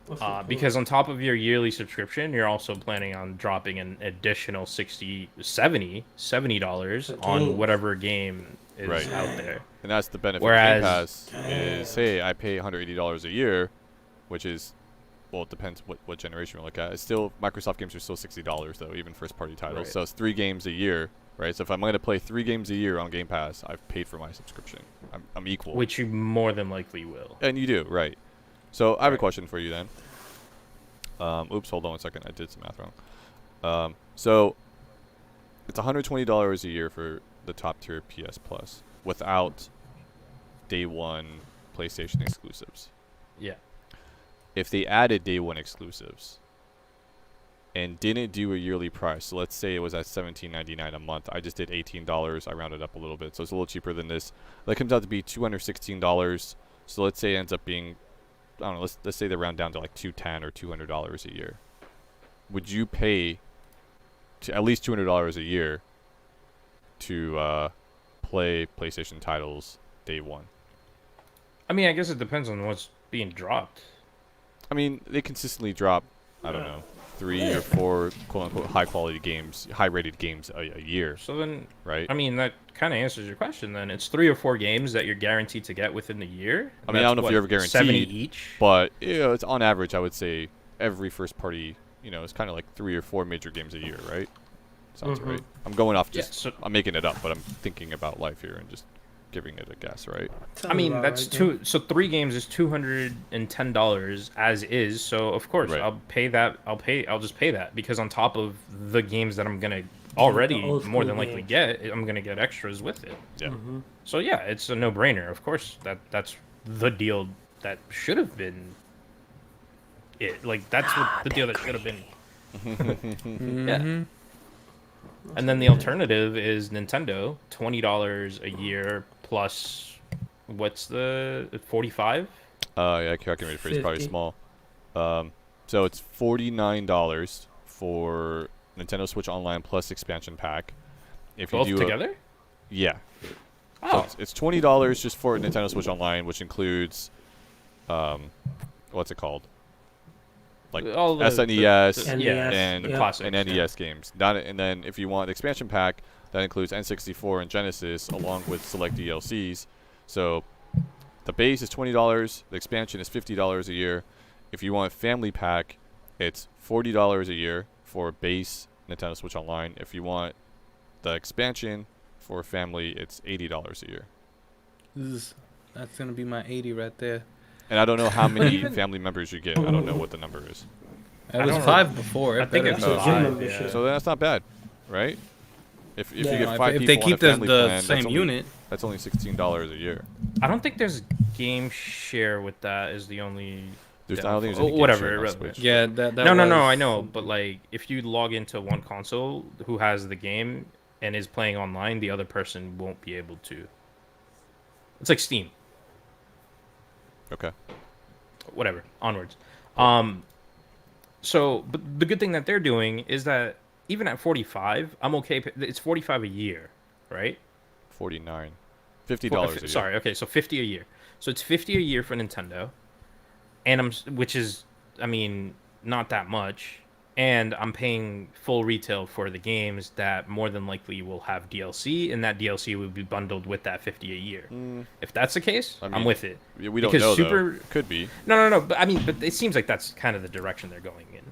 What's the point? Because on top of your yearly subscription, you're also planning on dropping an additional $70 For on games. whatever game is Right. out there. And that's the benefit Whereas- of Game Pass is, hey, I pay $180 a year, which is, well, it depends what generation we look at. It's still, Microsoft games are still $60 though, even first party titles. Right. So it's 3 games a year, right? So if I'm going to play 3 games a year on Game Pass, I've paid for my subscription. I'm equal. Which you more than likely will. And you do, right. So I have a Right. question for you then. Oops, hold on one second. I did some math wrong. So it's $120 a year for the top tier PS Plus without day one PlayStation exclusives. Yeah. If they added day one exclusives and didn't do a yearly price, so let's say it was at $17.99 a month. I just did $18. I rounded up a little bit, so it's a little cheaper than this. That comes out to be $216. So let's say it ends up being, I don't know, let's say they round down to like $210 or $200 a year. Would you pay to at least $200 a year to play PlayStation titles day one? I mean, I guess it depends on what's being dropped. I mean, they consistently drop, I don't know, 3 or 4 quote-unquote high-quality games, high-rated games a year, So then, right? I mean, that kind of answers your question then. It's 3 or 4 games that you're guaranteed to get within the year. I mean, I don't know if you're ever guaranteed, 70 each? But, you know, it's on average, I would say, every first-party, you know, it's kind of like 3 or 4 major games a year, right? Sounds right. I'm going off just, Yeah, so- I'm making it up, but I'm thinking about life here and just giving it a guess, right? I mean, Sounds that's about right, two. So 3 games is $210 as is. So of course Right. I'll pay that. I'll just pay that because on top of the games that I'm gonna already old more school than likely games. get, I'm gonna get extras with it. Yeah. So yeah, it's a no-brainer. Of course, that's the deal that should have been. It like that's what the deal that should have been. Yeah. And then the alternative is Nintendo, $20 a year plus what's the 45? Yeah, calculated for it's probably 50. small. So it's $49 for Nintendo Switch Online plus expansion pack. If Both you do together? yeah. So Oh, it's $20 just for Nintendo Switch Online, which includes, what's it called? Like all the- SNES the- yeah, and the yeah. classics. and NES games. And then if you want the expansion pack, that includes N64 and Genesis along with select DLCs. So the base is $20. The expansion is $50 a year. If you want family pack, it's $40 a year for base Nintendo Switch Online. If you want the expansion for family, it's $80 a year. That's gonna be my 80 right there. And I don't know how many Even- family members you get. I don't know what the number is. It I was don't 5 before. I think better it's be Oh, 5. gym five. membership. Yeah. So that's not bad, right? If Yeah. you You get know, 5 if people they on keep a the family plan, that's same only, unit, that's only $16 a year. I don't think there's game share with that. Is the only. There's, Yeah. I don't think there's Oh, any game whatever, sharing on irrelevant. Switch. yeah, that No, was, I know, but like if you log into one console who has the game and is playing online, the other person won't be able to. It's like Steam. Okay. Whatever. Onwards. So, but the good thing that they're doing is that even at 45, I'm okay. It's 45 a year, right? 49. $50 a year. Sorry. Okay, so 50 a year. So it's 50 a year for Nintendo, and which is, I mean, not that much. And I'm paying full retail for the games that more than likely will have DLC, and that DLC will be bundled with that 50 a year. If that's the case, I I'm mean, with it. Yeah, we don't Because know, Super- though. Could be. No. But I mean, but it seems like that's kind of the direction they're going in.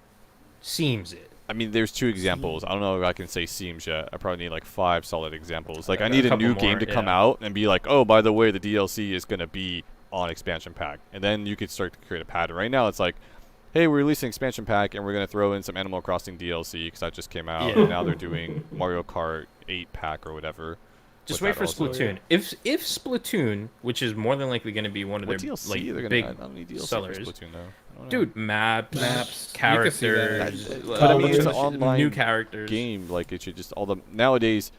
Seems it. I mean, there's 2 examples. I don't know if I can say Seams yet. I probably need like 5 solid examples. Like, I need a couple new game more, to come yeah. out and be like, oh, by the way, the DLC is gonna be on expansion pack, and then you could start to create a pattern. Right now, it's like, hey, we're releasing expansion pack, and we're gonna throw in some Animal Crossing DLC because that just came out, Yeah. and now they're doing Mario Kart 8 pack or whatever. Just with wait that for also. Splatoon. If Splatoon, which is more than likely going to be one of What their DLC? like They're big gonna I don't need DLC sellers. for Splatoon though. I don't know. Dude, maps, Maps. characters, You can see that. what But I I mean, mean, it's an online new characters. game, like it should just all the nowadays,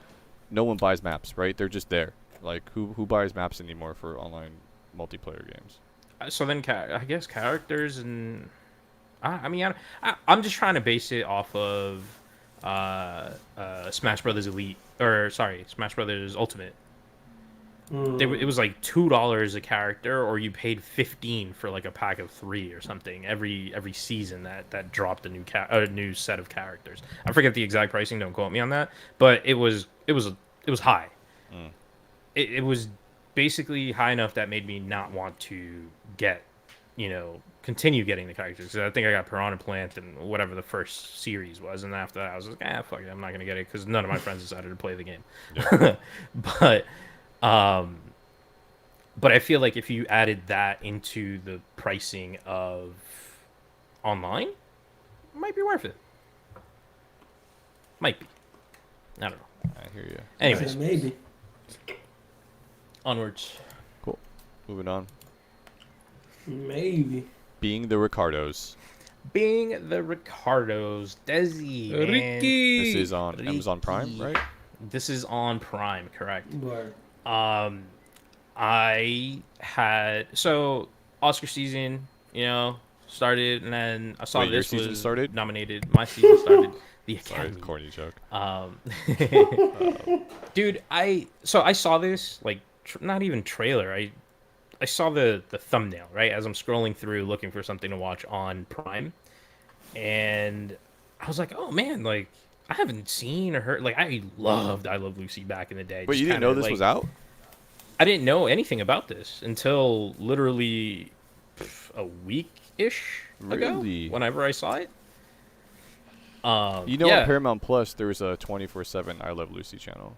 no one buys maps, right? They're just there. Like who buys maps anymore for online multiplayer games? So then, I guess characters and I mean, I'm just trying to base it off of Smash Brothers Elite, or sorry, Smash Brothers Ultimate. It was like $2 a character, or you paid 15 for like a pack of 3 or something every season that dropped a new set of characters. I forget the exact pricing. Don't quote me on that, but it was high. It was basically high enough that made me not want to continue getting the characters. 'Cause I think I got Piranha Plant and whatever the first series was, and after that I was like, fuck it, I'm not gonna get it because none of my friends decided to play the game. Yeah. But I feel like if you added that into the pricing of online, it might be worth it. Might be. I don't know. I hear you. Anyways, maybe. onwards. Cool. Moving on. Maybe. Being the Ricardos. Being the Ricardos, Desi, man. Ricky. This is on Amazon Prime, right? This is on Prime, correct? Word. I had Oscar season, started, and then I saw Wait, your this season was started? nominated. My season started. The Sorry, Academy. corny joke. Dude, I saw this like not even trailer. I saw the thumbnail right as I'm scrolling through looking for something to watch on Prime, and I was like, oh man, like I haven't seen or heard. Like I loved I Love Lucy back in the day. But Just you didn't kinda, know this like, was out? I didn't know anything about this until literally a week-ish Really? ago, whenever I saw it. You know, yeah. on Paramount Plus, there's a 24/7 I Love Lucy channel.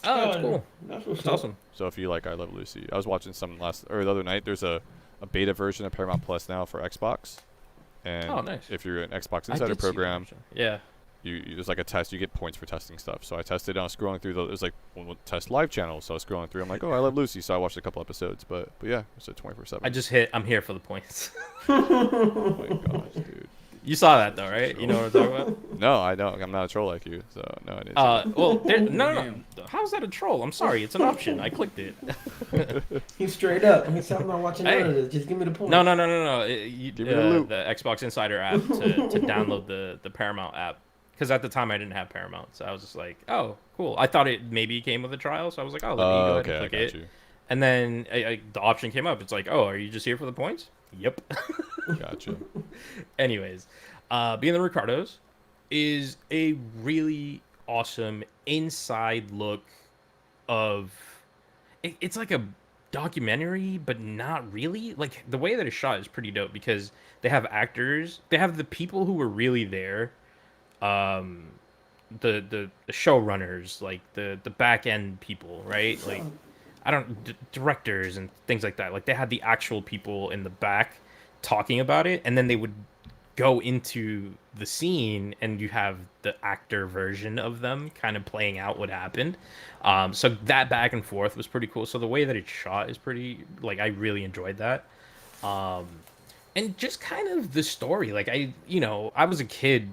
Oh, that's cool. That's That's awesome. So if you like I Love Lucy, I was watching some the other night. There's a beta version of Paramount Plus now for Xbox. And Oh, nice. if you're an Xbox I Insider did see that, program, actually. Yeah. you there's like a test. You get points for testing stuff. So I tested. I was scrolling through. It was like one with test live channels. So I was scrolling through. I'm like, oh, I Love Lucy. So I watched a couple episodes. But yeah, it's a 24/7. I just hit. I'm here for the points. Oh my gosh, dude. You saw that though, right? You know what I'm talking about? No, I don't. I'm not a troll like you. So no, I didn't. Well, no. How's that a troll? I'm sorry. It's an option. I clicked it. He's straight up. He said, I'm not watching none Hey. of this. Just give me the point. No. Give me the loop. The Xbox Insider app to download the Paramount app. Because at the time I didn't have Paramount, so I was just like, oh, cool. I thought it maybe came with a trial, so I was like, oh, let me go ahead okay, and I click got it. you. And then the option came up. It's like, oh, are you just here for the points? Yep. Gotcha. Anyways, Being the Ricardos is a really awesome inside look of. It's like a documentary, but not really. Like the way that it's shot is pretty dope because they have actors. They have the people who were really there. The showrunners, like the back end people, right? Like directors and things like that. Like they had the actual people in the back talking about it, and then they would go into the scene and you have the actor version of them kind of playing out what happened. So that back and forth was pretty cool. So the way that it's shot is pretty, like, I really enjoyed that. And just kind of the story, like I was a kid,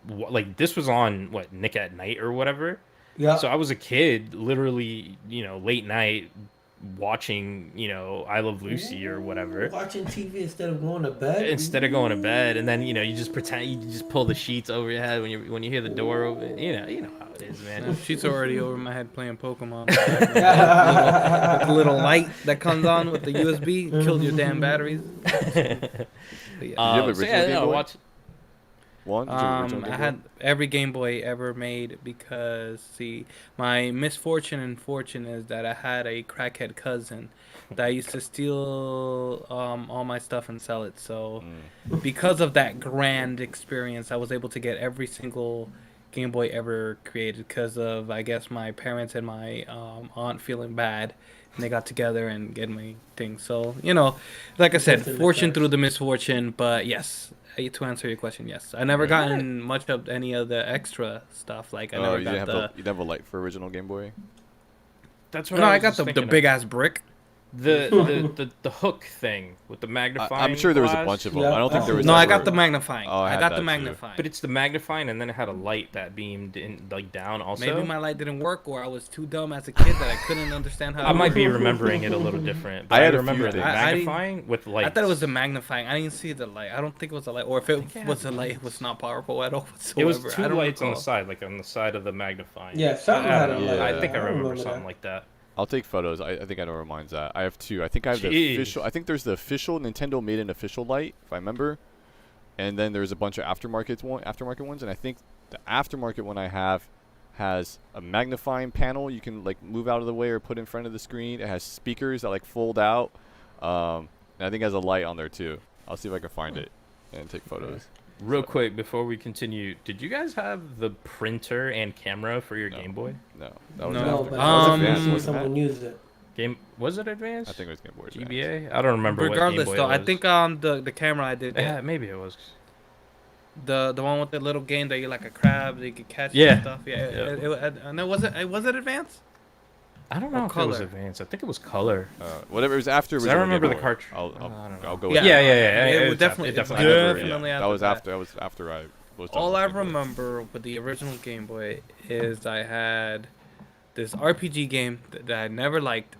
like this was on Nick at Night or whatever. Yeah. So I was a kid, literally, late night watching, I Love Lucy or whatever. Watching TV instead of going to bed. And then you just pretend, you just pull the sheets over your head when you hear the door open. You know how it is, man. She's already over my head playing Pokemon. With the little light that comes on with the USB, killed your damn batteries. But yeah. you have a original Game Boy? Juan, did you have original I Game Boy? had every Game Boy ever made because, see, my misfortune and fortune is that I had a crackhead cousin that used to steal all my stuff and sell it. So, because of that grand experience, I was able to get every single Game Boy ever created because of, I guess, my parents and my aunt feeling bad. And they got together and get me things. So, like I said, Just in the fortune curse. through the misfortune. But yes, to answer your question, yes. I never gotten much of any of the extra stuff. Like, I Oh, never you got didn't the. have you didn't have a light for original Game Boy? That's what No, I was got just the thinking of. big ass brick. The hook thing with the magnifying. I'm sure there was a glass. bunch of them. Yeah, I don't think there was. No, I ever- got the magnifying. Oh, I I had got that the too. magnifying. But it's the magnifying, and then it had a light that beamed in like down. Also, Maybe my light didn't work, or I was too dumb as a kid that I couldn't understand how. I might be remembering it a little different. But I I, had a remember few the things. magnifying with lights. I thought it was the magnifying. I didn't see the light. I don't think it was a light, or if it think I was a had light, it was not powerful at all whatsoever. It was I two don't lights on recall. the side, like on the side of the magnifying. Yeah, something I had don't a know. light. I think I I remember remember something that. like that. I'll take photos. I think I know where mine's at. I have two. I think I have the Jeez. official. I think there's the official Nintendo made an official light, if I remember. And then there's a bunch of aftermarket ones, and I think the aftermarket one I have has a magnifying panel you can like move out of the way or put in front of the screen. It has speakers that like fold out. And I think it has a light on there too. I'll see if I can find it and take photos. Real quick before we continue, did you guys have the printer and camera for your No. Game Boy? No, that was No, No, after. but That was I've advanced, seen wasn't someone it? use it. Was it advanced? I think it was Game Boy Advance. GBA? I don't remember Regardless, what Game Boy though, it I was. think the camera I did Yeah, maybe it was. the one with the little game that you like a crab that you could catch Yeah. and stuff. Yeah, and it was it advanced? I don't Or know if it was color. advanced. I think it was color. Whatever it was after. 'Cause I original remember Game the Boy. cartridge. I'll I don't know. go Yeah, with Yeah, that. yeah, yeah. It was was definitely, it it's definitely had the- definitely That after was that. after. That was after I was done. All with I Game Boy. remember with the original Game Boy is I had this RPG game that I never liked,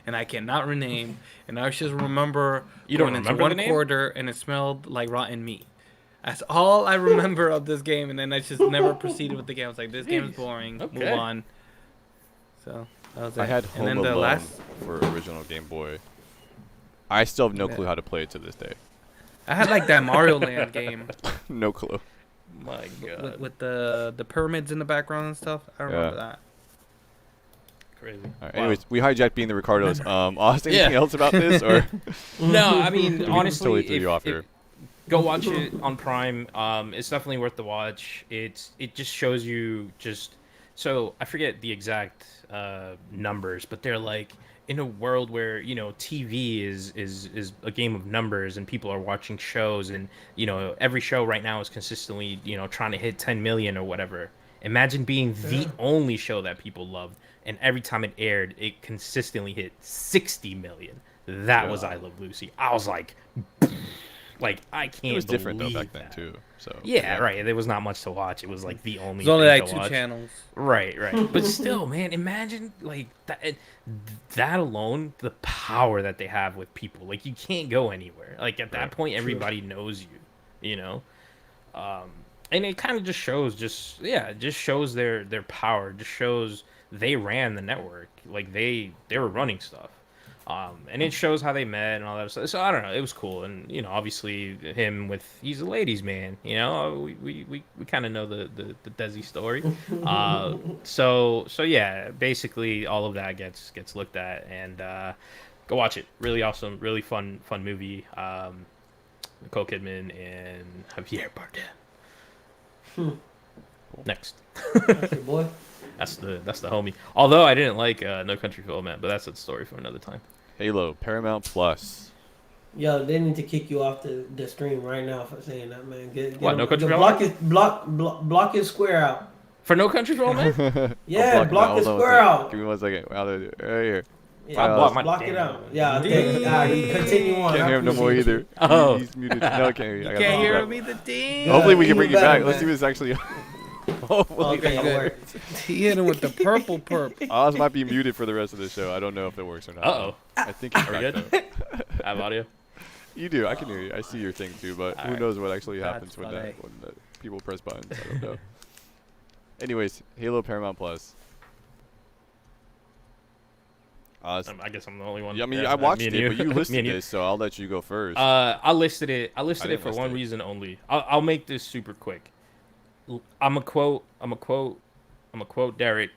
and I cannot rename. And I just remember You don't going into remember the one name? quarter and it smelled like rotten meat. That's all I remember of this game, and then I just never proceeded with the game. I was like, this game is Jeez. boring. Move Okay. on. So that was it. I had and then Home the Alone last, for original Game Boy. I still have no Yeah. clue how to play it to this day. I had like that Mario Land game No clue. My God, with the pyramids in the background and stuff. I remember that. crazy. All right, Wow. anyways, we hijacked being the Ricardos. Austin, Yeah. anything else about this? Or No, I mean We honestly, totally threw you off if- here. go watch it on Prime. It's definitely worth the watch. It just shows you just so I forget the exact numbers, but they're like in a world where TV is a game of numbers and people are watching shows and every show right now is consistently trying to hit 10 million or whatever. Imagine being the only show that people loved, and every time it aired, it consistently hit 60 million. That was I Love Lucy. I was like I can't. It was different though believe back then that. too. So Yeah, right. There was not much to watch. It was like the only. There's only thing like to 2 watch. channels. Right, right. But still, man, imagine like that alone, the power that they have with people. Like you can't go anywhere. Like at that Right. point, everybody knows you. And it kind of just shows, just shows their power. Just shows they ran the network. Like they were running stuff. And it shows how they met and all that stuff. So I don't know, it was cool. And obviously him he's a ladies man. We kind of know the Desi story. So yeah, basically all of that gets looked at, and go watch it. Really awesome, really fun movie. Nicole Kidman and Javier Bardem. Next. That's your boy. That's the homie. Although I didn't like No Country for Old Men, but that's a story for another time. Halo, Paramount Plus. Yo, they need to kick you off the stream right now for saying that, man. Get What, him- No Country for block Old his block his square out. For No Country for Old Men? Yeah, block his square out. Give me 1 second. Right here. Yeah, I blocked my block it damn- out. Yeah, okay. Continue on. Can't I hear him no more appreciate either. Oh. He's muted. No, I can't hear you. I You gotta can't bring hear you me, the ding. Yeah. Hopefully we can even bring you better, back. Let's see man. what's actually. Hopefully Okay, that it works. worked. He hit him with the purple perp. Oz might be muted for the rest of the show. I don't know if it works or not. Uh-oh. I think it's Are we back good? though. I have audio. You do. I can hear you. I see your thing too, but who Alright. knows what actually That's happens when funny. the people press buttons. I don't know. Anyways, Halo Paramount Plus. I guess I'm the only one. Yeah, I mean, Yeah, I watched me and it, you. but you Me listed and you. this, so I'll let you go first. I listed it. I listed it didn't for list one it. reason only. I'll make this super quick. I'm a quote Derek.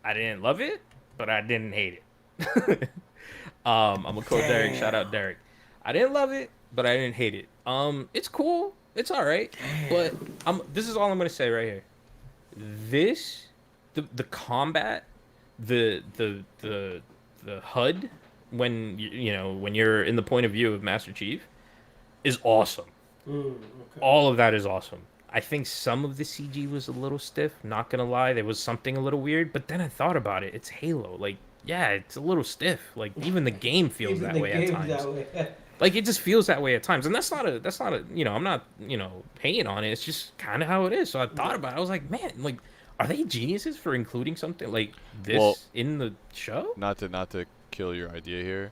I didn't love it, but I didn't hate it. I'm a quote Derek. Shout out Derek. I didn't love it, but I didn't hate it. It's cool. It's all right. But this is all I'm gonna say right here. The combat, the HUD when when you're in the point of view of Master Chief is awesome. Okay. All of that is awesome. I think some of the CG was a little stiff, not gonna lie. There was something a little weird, but then I thought about it. It's Halo. Like, yeah, it's a little stiff. Like, even the game feels Even that the way at game's times. that way. Like, it just feels that way at times. And that's not a I'm not, hating on it. It's just kind of how it is. So I thought about it. I was like, man, like, are they geniuses for including something like this in the show? Not to kill your idea here.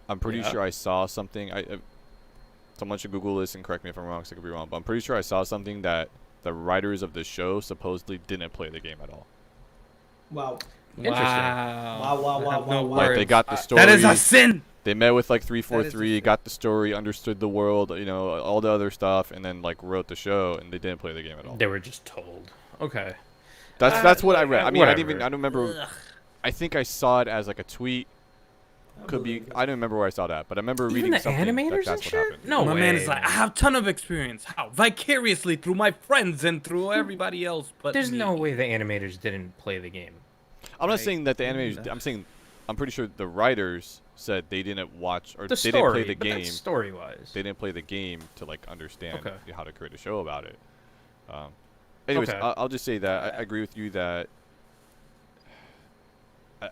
I'm pretty Yeah. sure I saw something. Someone should Google this and correct me if I'm wrong, 'cause I could be wrong. But I'm pretty sure I saw something that the writers of the show supposedly didn't play the game at all. Wow. Interesting. Wow, I have no wow. Like, they words. got the story. That is a sin. They met with like That is 343, a- got the story, understood the world, all the other stuff, and then like wrote the show, and they didn't play the game at all. They were just told. Okay. That's what I read. I mean, I whatever. don't remember. I think I saw it as like a tweet. Could be. I don't remember where I saw that, but I remember Even reading the something animators and that's what shit? happened. No My way. man is like, I have a ton of experience. How? Vicariously through my friends and through everybody else. But There's me. no way the animators didn't play the game. I'm not Right. saying that the animators. I'm pretty sure the writers said they didn't watch or The they story, didn't play the but game. that's story-wise. They didn't play the game to like understand Okay. how to create a show about it. Anyways, Okay. I'll just say that I agree with you that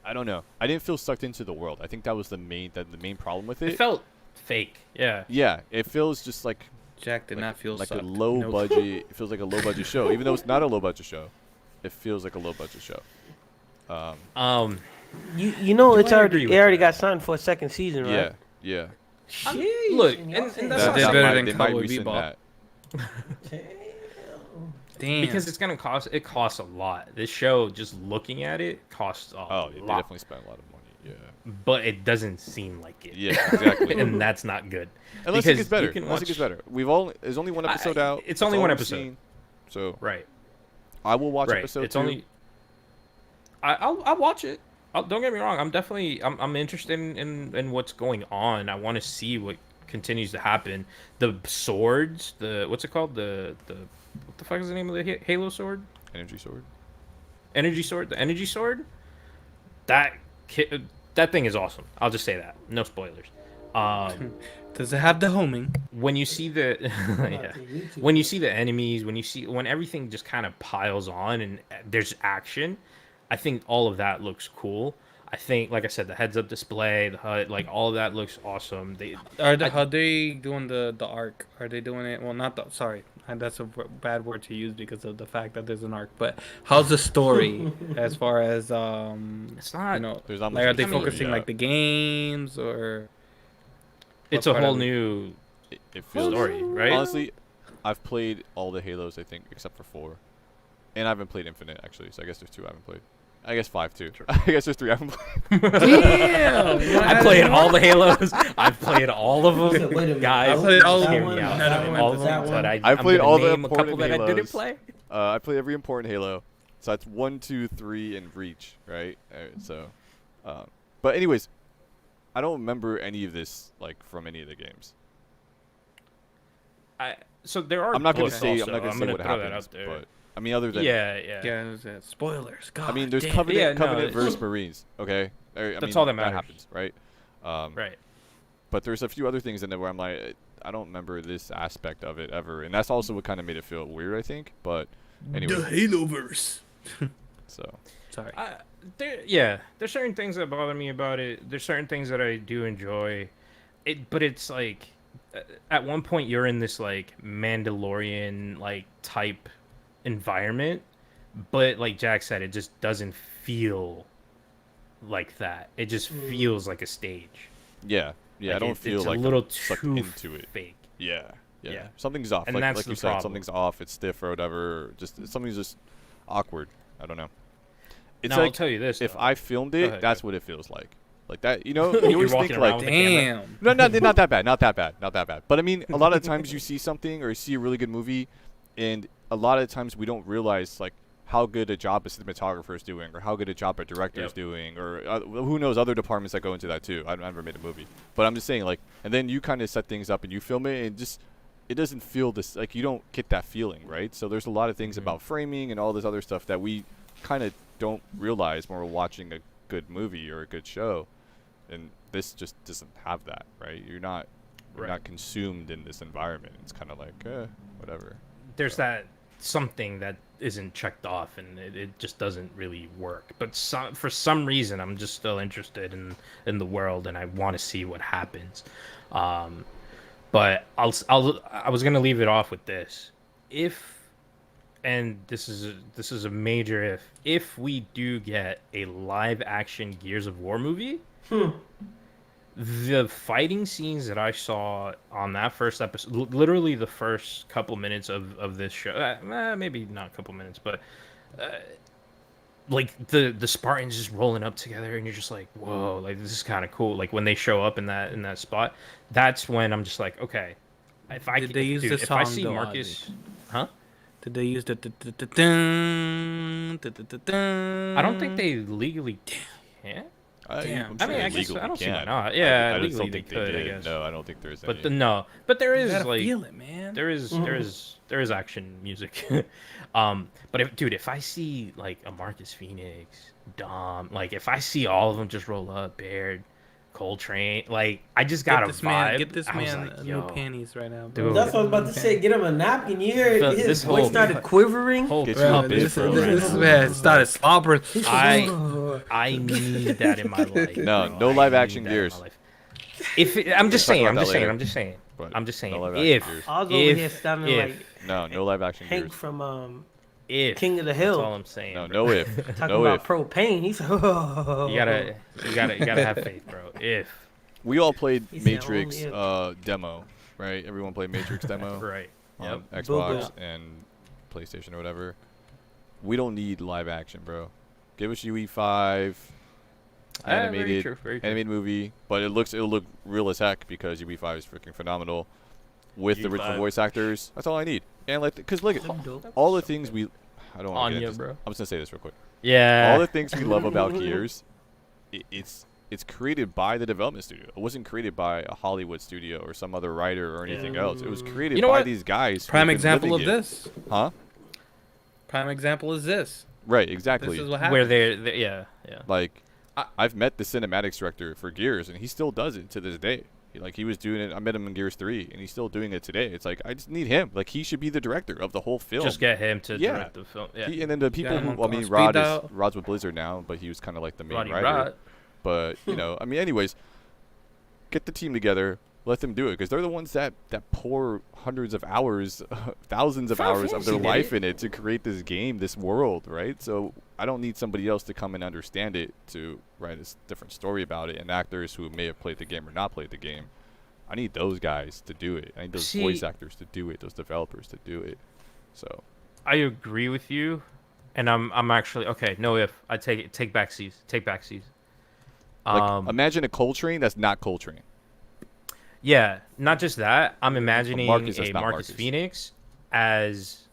I don't know. I didn't feel sucked into the world. I think that was the main problem with It it. felt fake. Yeah. Yeah, it feels just like Jack did not feel like sucked. a low No. budget. It feels like a low budget show, even though it's not a low budget show. It feels like a low budget show. You know Do it's I already agree with it already that? got signed for a second season, Yeah, right? yeah. Sheesh, look, y'all and saying that's That not did something- better than they might Cowboy rescind Bebop. that. Damn. because it's gonna cost. It costs a lot. This show, just looking at it, costs a Oh, yeah, they lot. definitely spent a lot of money. Yeah. But it doesn't seem like it. Yeah, exactly. And that's not good. Unless it Because gets better. you can Unless it gets watch- better. There's only one episode out. it's That's only all one we've episode. seen. So Right. I will watch Right. episode It's 2. only. I'll watch it. Don't get me wrong. I'm interested in what's going on. I want to see what continues to happen. The swords. What's it called? What the fuck is the name of the Halo sword? Energy sword. Energy sword. The energy sword. That thing is awesome. I'll just say that. No spoilers. Does it have the homing? When you see the yeah. When you see the enemies, when everything just kind of piles on and there's action, I think all of that looks cool. I think, like I said, the heads-up display, the HUD, like all of that looks awesome. Are they doing the arc? Are they doing it? Well, not the. Sorry, and that's a bad word to use because of the fact that there's an arc. But how's the story as far as It's not. There's not like much are they story focusing yet. like the games or? It's what a part whole of it? new It feels story, right? Honestly, I've played all the Halos, I think, except for 4, and I haven't played Infinite actually. So I guess there's 2 I haven't played. I guess 5 too. I guess there's 3 I haven't played. Damn! I played all the Halos. I've played all of Wait a them, minute. guys. I played all hear of me them. out. None of them. All of That them, one. but I I'm played gonna all the name a couple important that I didn't Halos. play. I played every important Halo. So that's 1, 2, 3, and Reach, right? So, but anyways, I don't remember any of this like from any of the games. So there are. I'm not gonna books say also. I'm not gonna say gonna what throw that happens, out there. but I mean, other than Yeah. Yeah, spoilers. God. I mean, there's damn. Covenant Yeah, no, versus Marines. Okay, That's all that matters. happens, right? Right. But there's a few other things in there where I'm like, I don't remember this aspect of it ever, and that's also what kind of made it feel weird, I think. But anyway, The Haloverse. so Sorry. There's certain things that bother me about it. There's certain things that I do enjoy. But it's like, at one point you're in this like Mandalorian like type environment, but like Jack said, it just doesn't feel like that. It just feels like a stage. yeah, Like, I don't it's feel a like little I'm sucked too into it. fake. Yeah. Yeah. Something's off. And like that's like the you said, problem. something's off. It's stiff or whatever. Just something's just awkward. I don't know. It's Now, I'll like tell you this. if though. I filmed Go it, ahead, that's go what it feels like. Like that, you know, you always think walking around like, with a camera. Damn. no, not that bad, not that bad. But I mean, a lot of times you see something or you see a really good movie, and a lot of times we don't realize like how good a job a cinematographer is doing, or how good a job a director is doing, or who knows, other departments that go into that too. I've never made a movie, but I'm just saying like, and then you kind of set things up and you film it, and just it doesn't feel this like you don't get that feeling, right? So there's a lot of things about framing and all this other stuff that we kind of don't realize when we're watching a good movie or a good show, and this just doesn't have that, right? You're not consumed in this environment. It's kind of like whatever. There's that something that isn't checked off, and it just doesn't really work. But for some reason, I'm just still interested in the world, and I want to see what happens. But I was gonna leave it off with this. And this is a major if we do get a live action Gears of War movie, the fighting scenes that I saw on that first episode, literally the first couple minutes of this show, maybe not a couple minutes, but like the Spartans just rolling up together, and you're just like, whoa, like this is kind of cool. Like when they show up in that spot, that's when I'm just like, okay, if I see Marcus, huh? Did they use the I don't think they legally can. Damn. I mean, I guess I don't see why not. Yeah, I just legally don't think they could. they I did. guess. No, I don't think there's But any. but there You is gotta like feel it, man. there is action music. But if I see like a Marcus Phoenix, Dom, like if I see all of them just roll up, Baird, Coltrane, like I just got a vibe. Get this I was man like, new yo, panties right now, dude. That's what I was about to say. Get him a napkin. You hear But his this voice whole- started quivering. whole Get Bro, you this bro, right this now. man started slobbering. I need that in my life. No, bro. no I live need action that in my Gears. life. I'm just Talk saying. about I'm that just saying. later. I'm just saying. But I'm just saying. no live action If Gears. I was over here sounding like No live action Hank Gears. from if King of the that's Hill. all I'm saying. No, bro. no if. Talking No about if. propane. He's oh. You gotta have faith, bro. If We all played He said Matrix only demo, right? Everyone played Matrix demo right. on Yep. Xbox and PlayStation or whatever. We don't need live action, bro. Give us UE5 Very true, very true. animated movie, but it'll look real as heck because UE5 is freaking phenomenal with the original UE5. voice actors. That's all I need. And like, cause look, Dope. all the things I don't want to Anya, get into bro. I'm just gonna say this real quick. Yeah. All the things we love about Gears, it's created by the development studio. It wasn't created by a Hollywood studio or some other writer or anything else. It was created You know by what? these guys. who Prime have been example of living it. this. Huh? Prime example is this. Right, exactly. This is what happened. Where they're yeah. Like, I've met the cinematics director for Gears, and he still does it to this day. He was doing it. I met him in Gears 3, and he's still doing it today. It's like I just need him. Like he should be the director of the whole film. Just get him to Yeah. direct the film. Yeah. And then the people him who, on I mean, speed dial. Rod's with Blizzard now, but he was kind of like the main Roddy writer. Rod. But you know, I mean, anyways, get the team together. Let them do it because they're the ones that pour hundreds of hours, thousands of Final hours of Fantasy their did life it. in it to create this game, this world, right? So I don't need somebody else to come and understand it to write a different story about it, and actors who may have played the game or not played the game. I need those guys to do it. I need those voice actors to do it, those developers to do it. So I agree with you, and I'm actually okay. No, if I take back seas. like, imagine a Coltrane that's not Coltrane. Yeah, not just that. I'm imagining Marcus that's a not Marcus Marcus. Phoenix as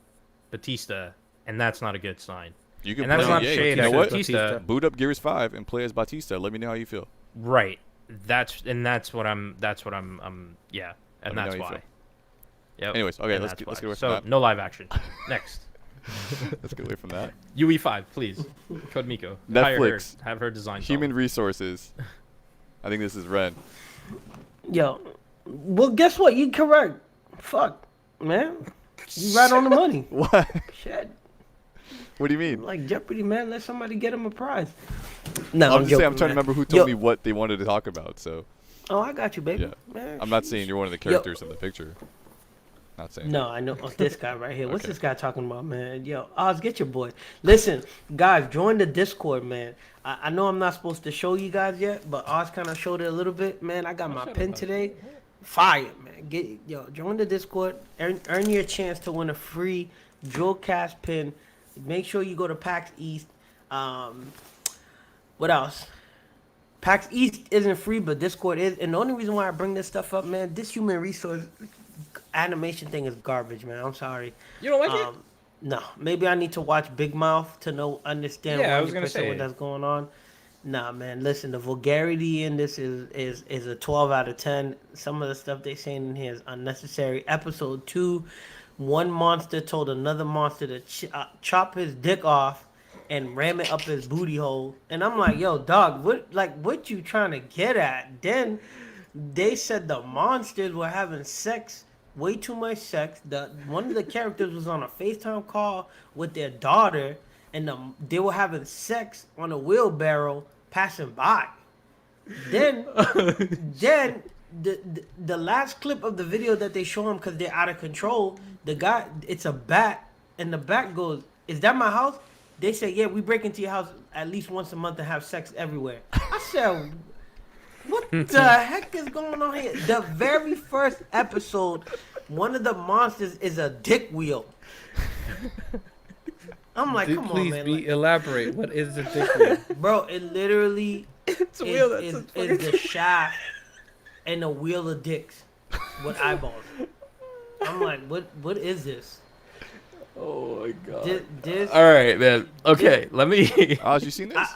Batista, and that's not a good sign. You can And that's play, not yeah, shade you know at what? Batista. Boot up Gears 5 and play as Batista. Let me know how you feel. Right. That's what I'm. Yeah, Let and me know that's how you why. feel. Yep. Anyways, okay, and let's that's get why. away from So that. no live action. Next. Let's get away from that. UE5, please. Code Miko. Hire her. Netflix. Have her design. Human resources. I think this is Ren. Yo, well, guess what? You correct. Fuck, man. You right on the money. What? Shit. What do you mean? Like Jeopardy, man. Let somebody get him a prize. No, I'm just saying, I'm joking, trying to man. remember who told Yo- me what they wanted to talk about. So Oh, I got you, baby. Yeah. Man, I'm not sheesh. saying you're one of the characters in the picture. Not saying. No, I know. Oh, this guy right here. What's Okay. this guy talking about, man? Yo, Oz, get your boy. Listen, guys, join the Discord, man. I know I'm not supposed to show you guys yet, but Oz kind of showed it a little bit, man. I got my pin today. Fire, man. Join the Discord. Earn your chance to win a free Jewelcast pin. Make sure you go to PAX East. What else? PAX East isn't free, but Discord is. And the only reason why I bring this stuff up, man, this human resource animation thing is garbage, man. I'm sorry. You don't like it? No, maybe I need to watch Big Mouth to understand Yeah, I was 100% gonna say. what that's going on. Nah, man, listen, the vulgarity in this is a 12 out of 10. Some of the stuff they saying in here is unnecessary. Episode 2, one monster told another monster to chop his dick off and ram it up his booty hole. And I'm like, yo, dog, what you trying to get at? Then they said the monsters were having sex, way too much sex. One of the characters was on a FaceTime call with their daughter, and they were having sex on a wheelbarrow passing by. Then the last clip of the video that they show him, because they're out of control, the guy, it's a bat, and the bat goes, "Is that my house?" They say, "Yeah, we break into your house at least once a month and have sex everywhere." I said, what the heck is going on here? The very first episode, one of the monsters is a dick wheel. I'm like, come on, man. Elaborate. What is the dick wheel? Bro, it literally It's a wheel that's is the shaft and a wheel of dicks with eyeballs. I'm like, what is this? Oh my god. This All right, man. Okay, let me. Oz, you seen this?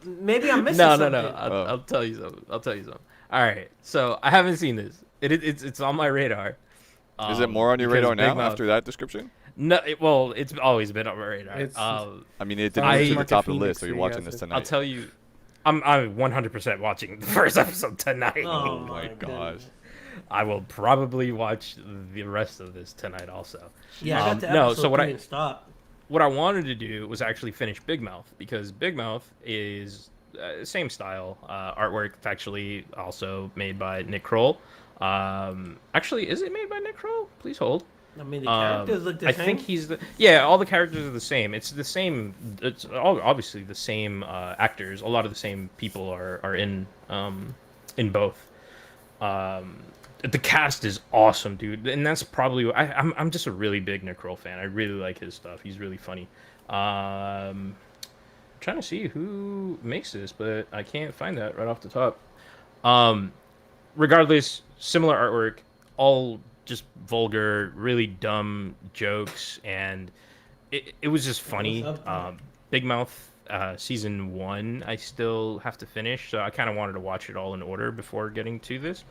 maybe I'm missing No. something. I'll tell you something. All right, so I haven't seen this. It's on my radar. Is it more on your because radar now Big Mouth- after that description? No, well, it's always been on my radar. I mean, it didn't I- move to the Market top of the Phoenix list. Are you for you watching guys this to- tonight? I'll tell you, I'm 100% watching the first episode tonight. Oh my gosh. goodness. I will probably watch the rest of this tonight also. Yeah, I got to no, episode so what 3 I- and stop. What I wanted to do was actually finish Big Mouth, because Big Mouth is same style artwork. It's actually also made by Nick Kroll. Actually, is it made by Nick Kroll? Please hold. I mean, the characters look the I same. think he's the all the characters are the same. It's the same. It's all obviously the same actors. A lot of the same people are in both. The cast is awesome, dude, and that's probably I'm just a really big Nick Kroll fan. I really like his stuff. He's really funny. Trying to see who makes this, but I can't find that right off the top. Regardless, similar artwork, all just vulgar, really dumb jokes, and it was just funny. What's up, Big Mouth season 1, I still have to finish, so I kind of wanted to watch it all in order before getting to this.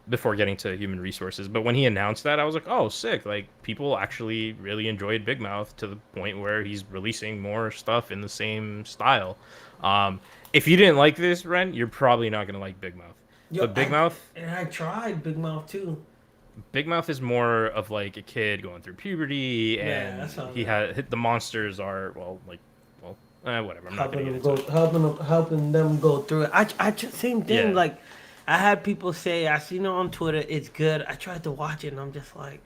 Before getting to human resources. But when he announced that, I was like, oh, sick. Like, people actually really enjoyed Big Mouth to the point where he's releasing more stuff in the same style. If you didn't like this, Ren, you're probably not going to like Big Mouth. But Big Mouth... And I tried Big Mouth, too. Big Mouth is more of, like, a kid going through puberty, Yeah, and that's all he right. had... The monsters are, whatever. I'm not going to get into it. helping them go through it. I just same thing. Yeah. Like, I had people say, I seen it on Twitter, it's good. I tried to watch it, and I'm just like,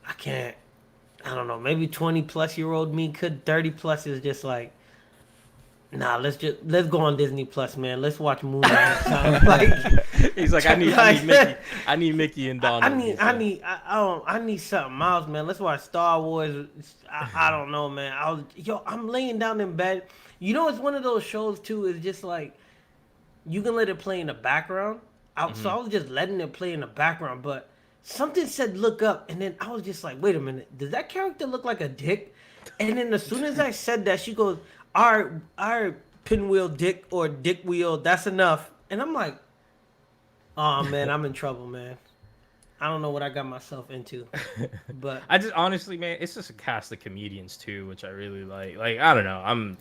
I can't. I don't know. Maybe 20-plus-year-old me could. 30-plus is just like, nah. Let's go on Disney Plus, man. Let's watch Moon Knight. Like, He's like, I need Mickey. I need Mickey and Donald. I need something else, man. Let's watch Star Wars. I don't know, man. I'm laying down in bed. You know, it's one of those shows too. It's just like, you can let it play in the background. So I was just letting it play in the background, but something said look up, and then I was just like, wait a minute, does that character look like a dick? And then as soon as I said that, she goes, our pinwheel dick or dick wheel, that's enough. And I'm like, oh man, I'm in trouble, man. I don't know what I got myself into. But I just honestly, man, it's just a cast of comedians too, which I really like. Like, I don't know, I'm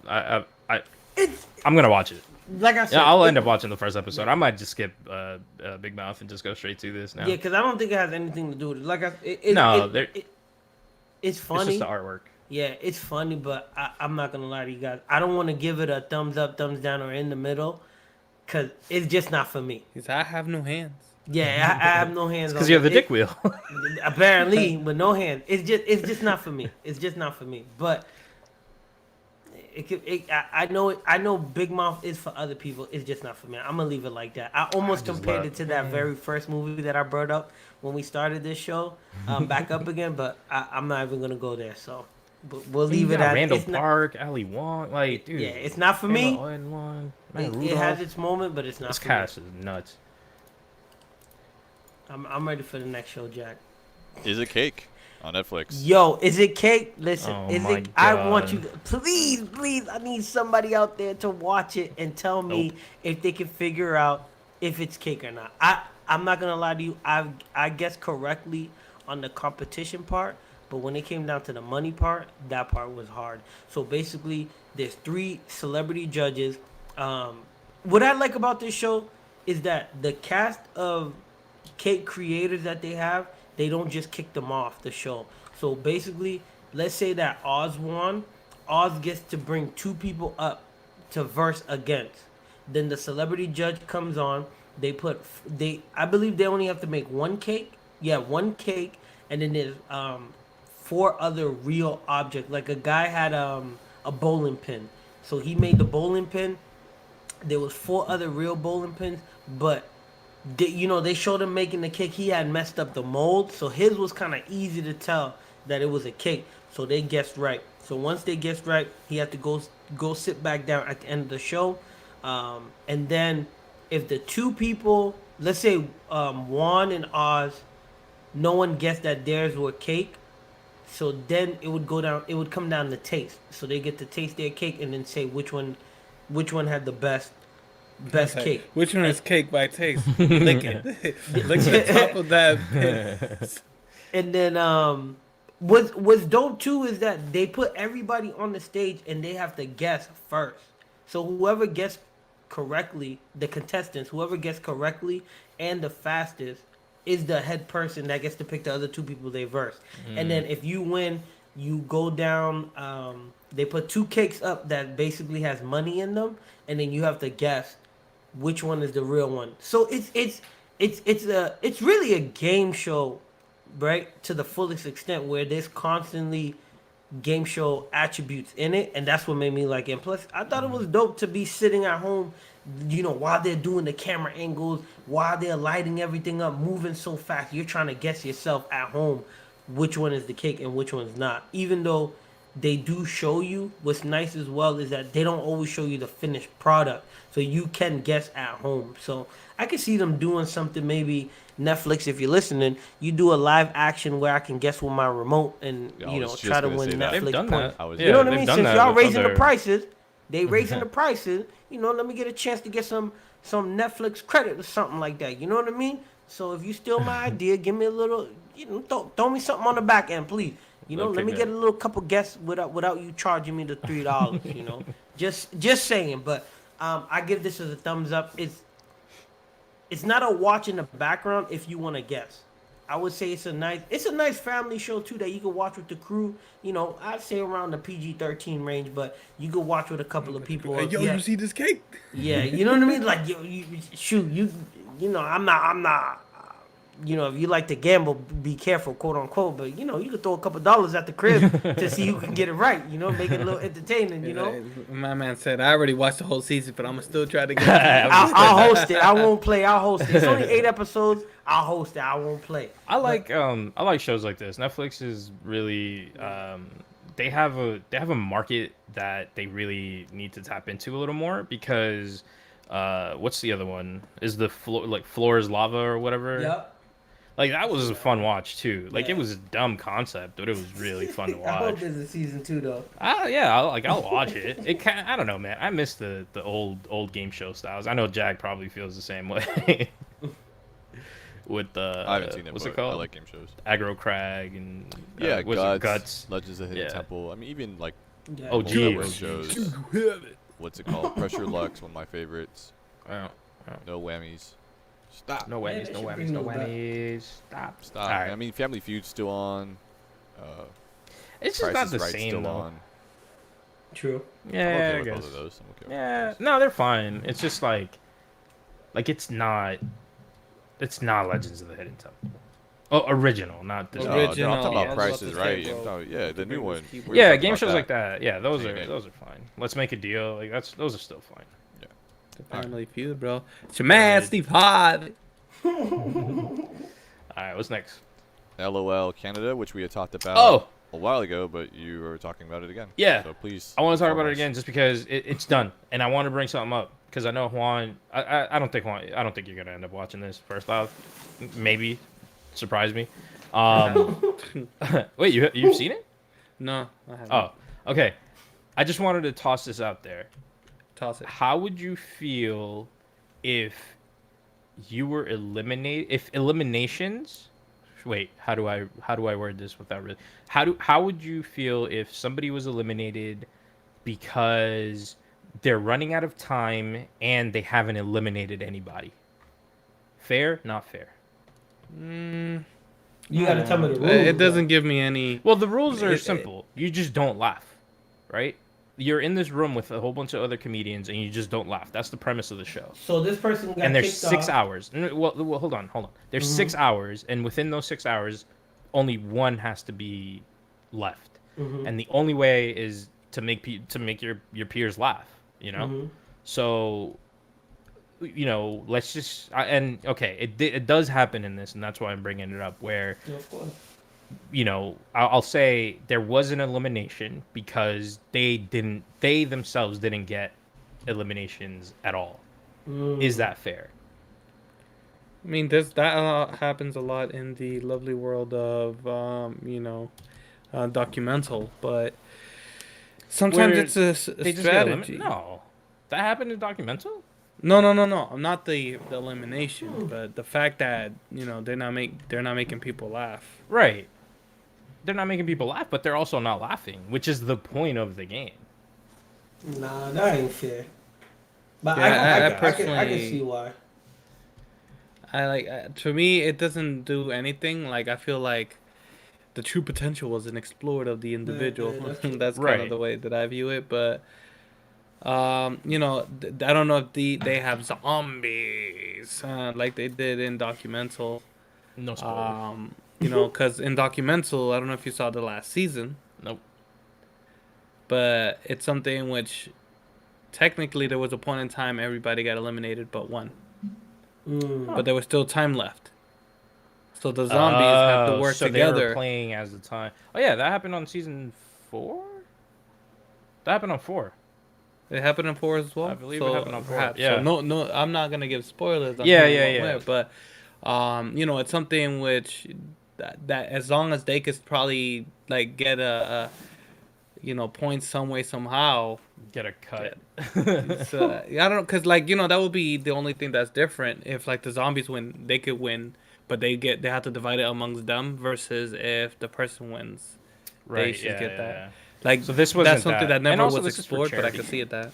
gonna watch it. like I said, Yeah, I'll end up watching the first episode. I might just skip Big Mouth and just go straight to this now. Yeah, because I don't think it has anything to do with it. Like it's It's funny. just the artwork. Yeah, it's funny, but I'm not gonna lie to you guys. I don't want to give it a thumbs up, thumbs down, or in the middle, cause it's just not for me. Because I have no hands. Yeah, I have no hands. Because you have the dick wheel. Apparently, with no hands, it's just not for me. It's just not for me. But I know Big Mouth is for other people. It's just not for me. I'm gonna leave it like that. I almost compared it to that very first movie that I brought up when we started this show, back up again. But I'm not even gonna go there. So But we'll You leave it got at Randall it's not, Park, Ali Wong, like dude. yeah, it's not for Taylor me. Owen, man, It has Rudolph. its moment, but it's not This for me. cast is nuts. I'm ready for the next show, Jack. Is it Cake on Netflix? Yo, is it Cake? Listen, Oh is my it? I want God. you, please. I need somebody out there to watch it and tell me Nope. if they can figure out if it's Cake or not. I'm not gonna lie to you. I guessed correctly on the competition part, but when it came down to the money part, that part was hard. So basically, there's 3 celebrity judges. What I like about this show is that the cast of Cake creators that they have, they don't just kick them off the show. So basically, let's say that Oz won. Oz gets to bring 2 people up to verse against. Then the celebrity judge comes on. I believe they only have to make 1 cake. Yeah, 1 cake, and then there's 4 other real objects. Like a guy had a bowling pin, so he made the bowling pin. There was 4 other real bowling pins, but they showed him making the cake. He had messed up the mold, so his was kind of easy to tell that it was a cake. So they guessed right. So once they guessed right, he had to go sit back down at the end of the show, and then if the 2 people, let's say Juan and Oz, no one guessed that theirs were cake. So then it would go down. It would come down to taste. So they get to taste their cake and then say which one had the best Okay. cake. Which one is cake by taste? Lick it. Lick the top of that pin. And then what's dope too is that they put everybody on the stage and they have to guess first. So whoever gets correctly, the contestants, whoever gets correctly and the fastest is the head person that gets to pick the other 2 people they verse. And then if you win, you go down. They put 2 cakes up that basically has money in them, and then you have to guess which one is the real one. So it's really a game show, right? To the fullest extent, where there's constantly game show attributes in it, and that's what made me like it. And plus, I thought it was dope to be sitting at home, while they're doing the camera angles, while they're lighting everything up, moving so fast. You're trying to guess yourself at home which one is the cake and which one's not. Even though they do show you, what's nice as well is that they don't always show you the finished product, so you can guess at home. So I can see them doing something, maybe Netflix, if you're listening, you do a live action where I can guess with my remote and Yeah, I was just try to gonna win say that. They've Netflix done points. that. You know what I they've mean? done Since that y'all with raising the other- prices, they raising the prices. Let me get a chance to get some Netflix credit or something like that. You know what I mean? So if you steal my idea, give me a little, throw me something on the back end, please. Let me get a little couple guests without you charging me the $3. Just saying. But I give this as a thumbs up. It's not a watch in the background if you want to guess. I would say it's a nice family show too that you can watch with the crew. I'd say around the PG-13 range, but you could watch with a couple of people. Hey, yo, you see this cake? Yeah, you know what I mean? Like, I'm not. If you like to gamble, be careful, quote unquote. But you could throw a couple dollars at the crib to see who can get it right. Make it a little entertaining. My man said I already watched the whole season, but I'm gonna still try to get. I'll host it. I won't play. I'll host it. It's only 8 episodes. I'll host it. I won't play. I like shows like this. Netflix is really they have a market that they really need to tap into a little more, because what's the other one? Is the Floor is Lava or whatever? Yep. Like, that was a fun watch too. Like, Yeah. it was a dumb concept, but it was really fun to I hope watch. there's a season 2 though. I'll watch it. I don't know, man. I miss the old game show styles. I know Jack probably feels the same way. With the I haven't seen it, what's but it called? I like game shows. Aggro Crag and Yeah, was it Guts. Legends of Hidden Yeah. Temple. I mean, even like Yeah. Oh, old hero geez. shows. What's it called? Pressure Lux, one of my favorites. Oh, No whammies. Stop. no Yeah, whammies, they no should whammies, bring no those back. whammies. Stop. All right. I mean, Family Feud's still on. It's just Price not is the Right same still though. on. True. I'm Yeah, okay I with guess. both of those. I'm okay with Yeah, both of no, they're fine. It's just like it's not Legends of the Hidden Temple. Oh, original, not this. those. No, I'm Original, talking yeah, about I was Price about is to say, Right. bro. I'm talking- yeah, the new one. keyboard. We were Yeah, talking game about shows like that. Yeah, those Same are game. fine. Let's make a deal. Like those are still fine. The Family Feud, bro. It's your man, Steve Harvey. All right, what's next? LOL Canada, which we had talked about. Oh, a while ago, but you were talking about it again. Yeah. So please. I want to talk about inform it us. again just because it's done, and I want to bring something up because I know Juan. I don't think Juan. I don't think you're gonna end up watching this. First off, maybe surprise me. Wait, you've seen it? No, I haven't. Oh, okay. I just wanted to toss this out there. Toss it. How would you feel if you were eliminated? If eliminations. Wait, how do I word this without really? How would you feel if somebody was eliminated because they're running out of time and they haven't eliminated anybody? Fair? Not fair? Mm, You gotta tell me the rules. it doesn't give me any. Well, the rules are It- simple. You just don't laugh, right? You're in this room with a whole bunch of other comedians and you just don't laugh. That's the premise of the show. So this person got And there's kicked 6 off. hours. Well, hold on. There's 6 hours, and within those 6 hours, only one has to be left. And the only way is to make your peers laugh. You know, so let's just it does happen in this, and that's why I'm bringing it up. Where Yeah, of course. I'll say there was an elimination because they themselves didn't get eliminations at all. Is that fair? I mean, that happens a lot in the lovely world of documental, but sometimes Where it's a They just get strategy. No, that happened in documental. No. Not the elimination, but the fact that they're not making people laugh. Right. They're not making people laugh, but they're also not laughing, which is the point of the game. Nah, that ain't fair. But Yeah, I can personally- see why. To me, it doesn't do anything. Like, I feel like the true potential wasn't explored of the individual. yeah, that's true. That's kind Right. of the way that I view it. But I don't know if they have zombies like they did in documental. No spoilers. Because in documental, I don't know if you saw the last season, Nope. but it's something which technically there was a point in time everybody got eliminated but one. But there was still time left. So the zombies have to work so They together. were playing as the time. Oh yeah, that happened on season 4. That happened on 4. It happened in 4 as well. I believe it happened on 4, perhaps. yeah. So no, I'm not gonna give spoilers. I'm Yeah, telling yeah, you yeah. what But it's something which that as long as they could probably like get a points some way somehow. Get a cut. So, I don't know, cause that would be the only thing that's different. If like the zombies win, they could win, but they have to divide it amongst them. Versus if the person wins, Right. should Yeah, get yeah, that. yeah. Like So this wasn't that's something that And never also was this is for explored, but I charity. could see it that.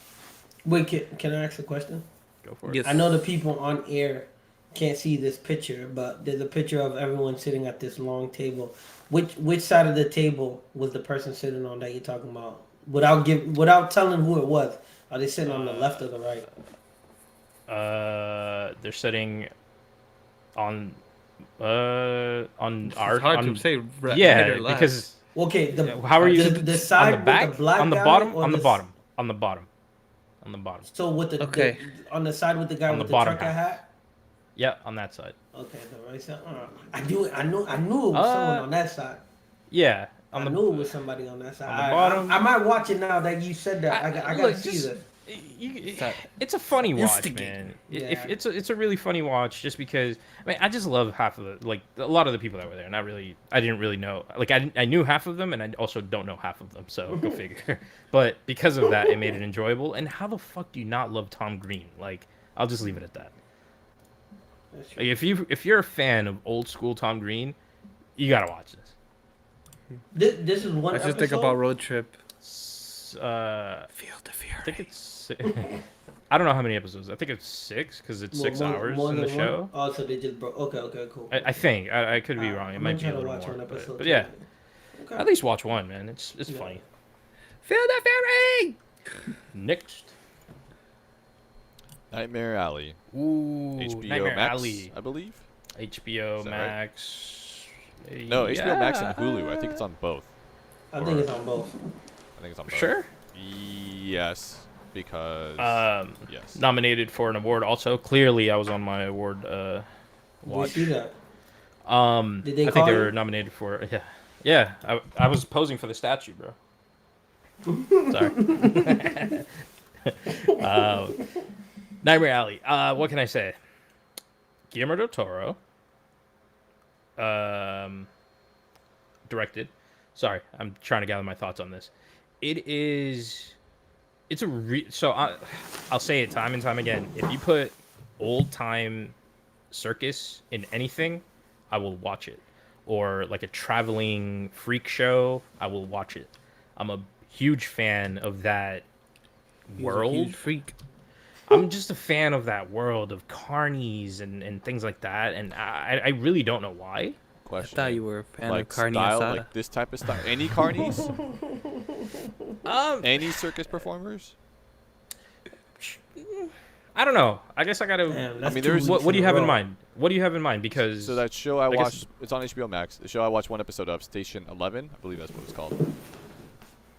Wait, can I ask a question? Go for it. Yes. I know the people on air can't see this picture, but there's a picture of everyone sitting at this long table. Which side of the table was the person sitting on that you're talking about? Without telling who it was, are they sitting on the left or the right? They're sitting on our It's hard on, to say. Right yeah, or left. because Okay, how are you the side on the back, with the black on the guy bottom, or on the the- bottom, on the bottom, on the bottom. So with the, Okay. on the side with the guy On the with the bottom trucker half. hat. Yeah, on that side. Okay, the right side. I knew it was someone on that side. Yeah, I on the knew it was somebody on that side. on the bottom. I might watch it now that you said that. I gotta look, see just- this. It's a funny watch, Instigate. man. Yeah. It's a really funny watch just because I just love half of a lot of the people that were there. Not really, I didn't really know. Like I knew half of them, and I also don't know half of them. So go figure. But because of that, it made it enjoyable. And how the fuck do you not love Tom Green? Like I'll just leave it at that. That's true. Like, if you're a fan of old school Tom Green, you gotta watch this. This is one I just episode. think about road trip. Feel Feel the I fury. think it's. I don't know how many episodes. I think it's 6 because it's 6 hours more in the than one? show. Oh, so they just broke. Okay, cool. I think I could be wrong. It I'm might gonna be a try to little watch more. one episode But too. yeah, Okay. at least watch one, man. It's Yeah. funny. Feel the fury. Next. Nightmare Alley. Ooh, HBO Nightmare Max, Alley. I believe. HBO Is that right? Max. No, HBO Max and Yeah. Hulu. I think it's on both. I think it's on both. I think it's on both. Sure. Yes, because yes. Nominated for an award. Also, clearly, I was on my award We watch. see that. Did Did they I think call they you? were nominated for. Yeah, Yeah, I was posing for the statue, bro. Sorry. uh, Nightmare Alley. What can I say? Guillermo del Toro. Um, directed. Sorry, I'm trying to gather my thoughts on this. It is. It's a I'll say it time and time again. If you put old time circus in anything, I will watch it. Or like a traveling freak show, I will watch it. I'm a huge fan of that He's a world. huge freak. I'm just a fan of that world of carnies and things like that, and I really don't know why. I Question. thought you were a fan Like of carne style, asada. like this type of style. Any carnies? Um, Any circus performers? I don't know. I guess I gotta. Damn, I that's mean, 2 there's- weeks What do you a have in row. mind? What do you have in mind? Because So that show I guess- watched, it's on HBO Max. The show I watched one episode of, Station 11, I believe that's what it's called.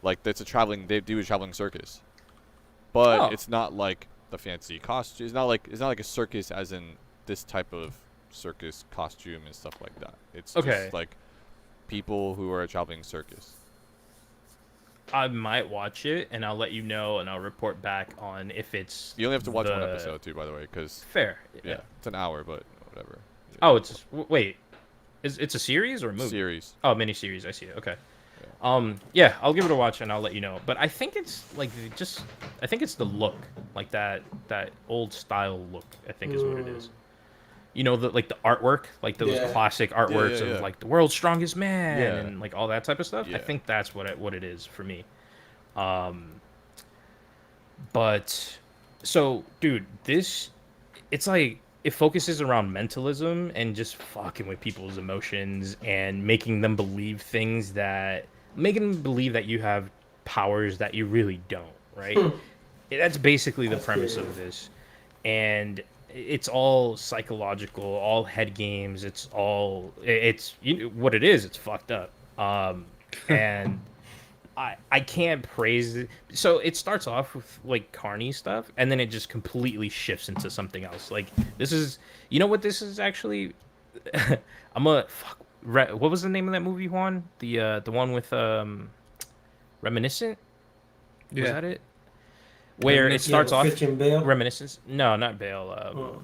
Like that's they do a traveling circus, but Oh. it's not like the fancy costume. It's not like a circus as in this type of circus costume and stuff like that. It's Okay. just like people who are a traveling circus. I might watch it and I'll let you know and I'll report back on if it's. You only have to watch one the- episode too, by the way, because Fair. yeah, it's an hour, but whatever. Oh, wait. It's a series or a movie? Series. Oh, miniseries. I see it. Okay. Yeah, I'll give it a watch and I'll let you know. But I think it's like I think it's the look, like that old style look. I think is what it is. You know, the artwork, like those Yeah. classic artworks yeah. of like the world's strongest man Yeah. and like all that type of stuff. I Yeah. think that's what it is for me. But so, dude, it's like it focuses around mentalism and just fucking with people's emotions and making them believe making them believe that you have powers that you really don't, right? That's basically the premise of this. And it's all psychological, all head games. It's what it is. It's fucked up. And I can't praise it. So it starts off with like carny stuff, and then it just completely shifts into something else. Like this is, you know what this is actually? What was the name of that movie, Juan? The one with Reminiscent. Was Yeah. that it? Where it Reminiscent. starts off Christian Bale. Reminiscence. No, not Bale.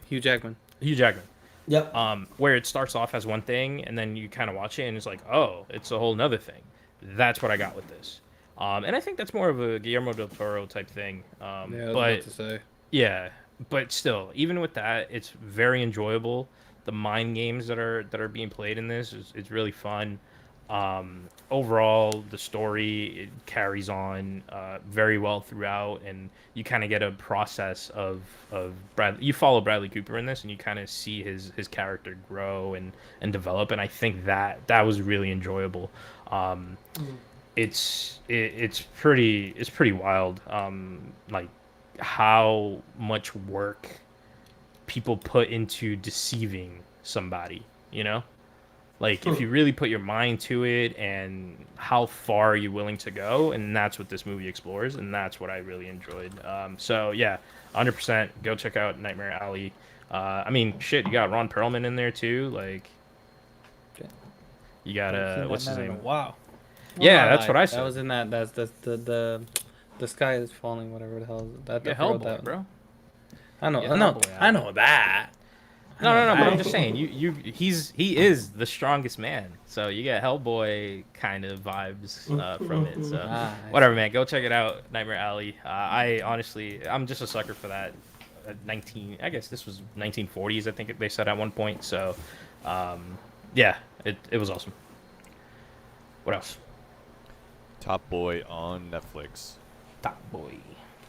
Hugh Jackman. Hugh Jackman. Yep. Where it starts off as one thing, and then you kind of watch it, and it's like, oh, it's a whole nother thing. That's what I got with this. And I think that's more of a Guillermo del Toro type thing. Yeah, I was but about to say. yeah, but still, even with that, it's very enjoyable. The mind games that are being played in this is really fun. Overall, the story it carries on very well throughout, and you kind of get a process of Bradley. You follow Bradley Cooper in this, and you kind of see his character grow and develop. And I think that was really enjoyable. It's pretty wild. Like how much work people put into deceiving somebody, you know? Like if you really put your mind to it and how far are you willing to go, and that's what this movie explores, and that's what I really enjoyed. So yeah, 100% go check out Nightmare Alley. I mean, shit, you got Ron Perlman in there too. Like, you got what's his name? Wow. Yeah, that's what I said. That was in that. That's the sky is falling. Whatever the hell. That Yeah, I forgot Hellboy, that. bro. I know. Yeah, I know. Hellboy, I know that. No, but I'm just saying, he is the strongest man. So you get Hellboy kind of vibes from it. So Ah, I whatever, man, go check it out, Nightmare Alley. I'm just a sucker for that. I guess this was 1940s. I think they said at one point. So, yeah, it was awesome. What else? Top Boy on Netflix. Top Boy.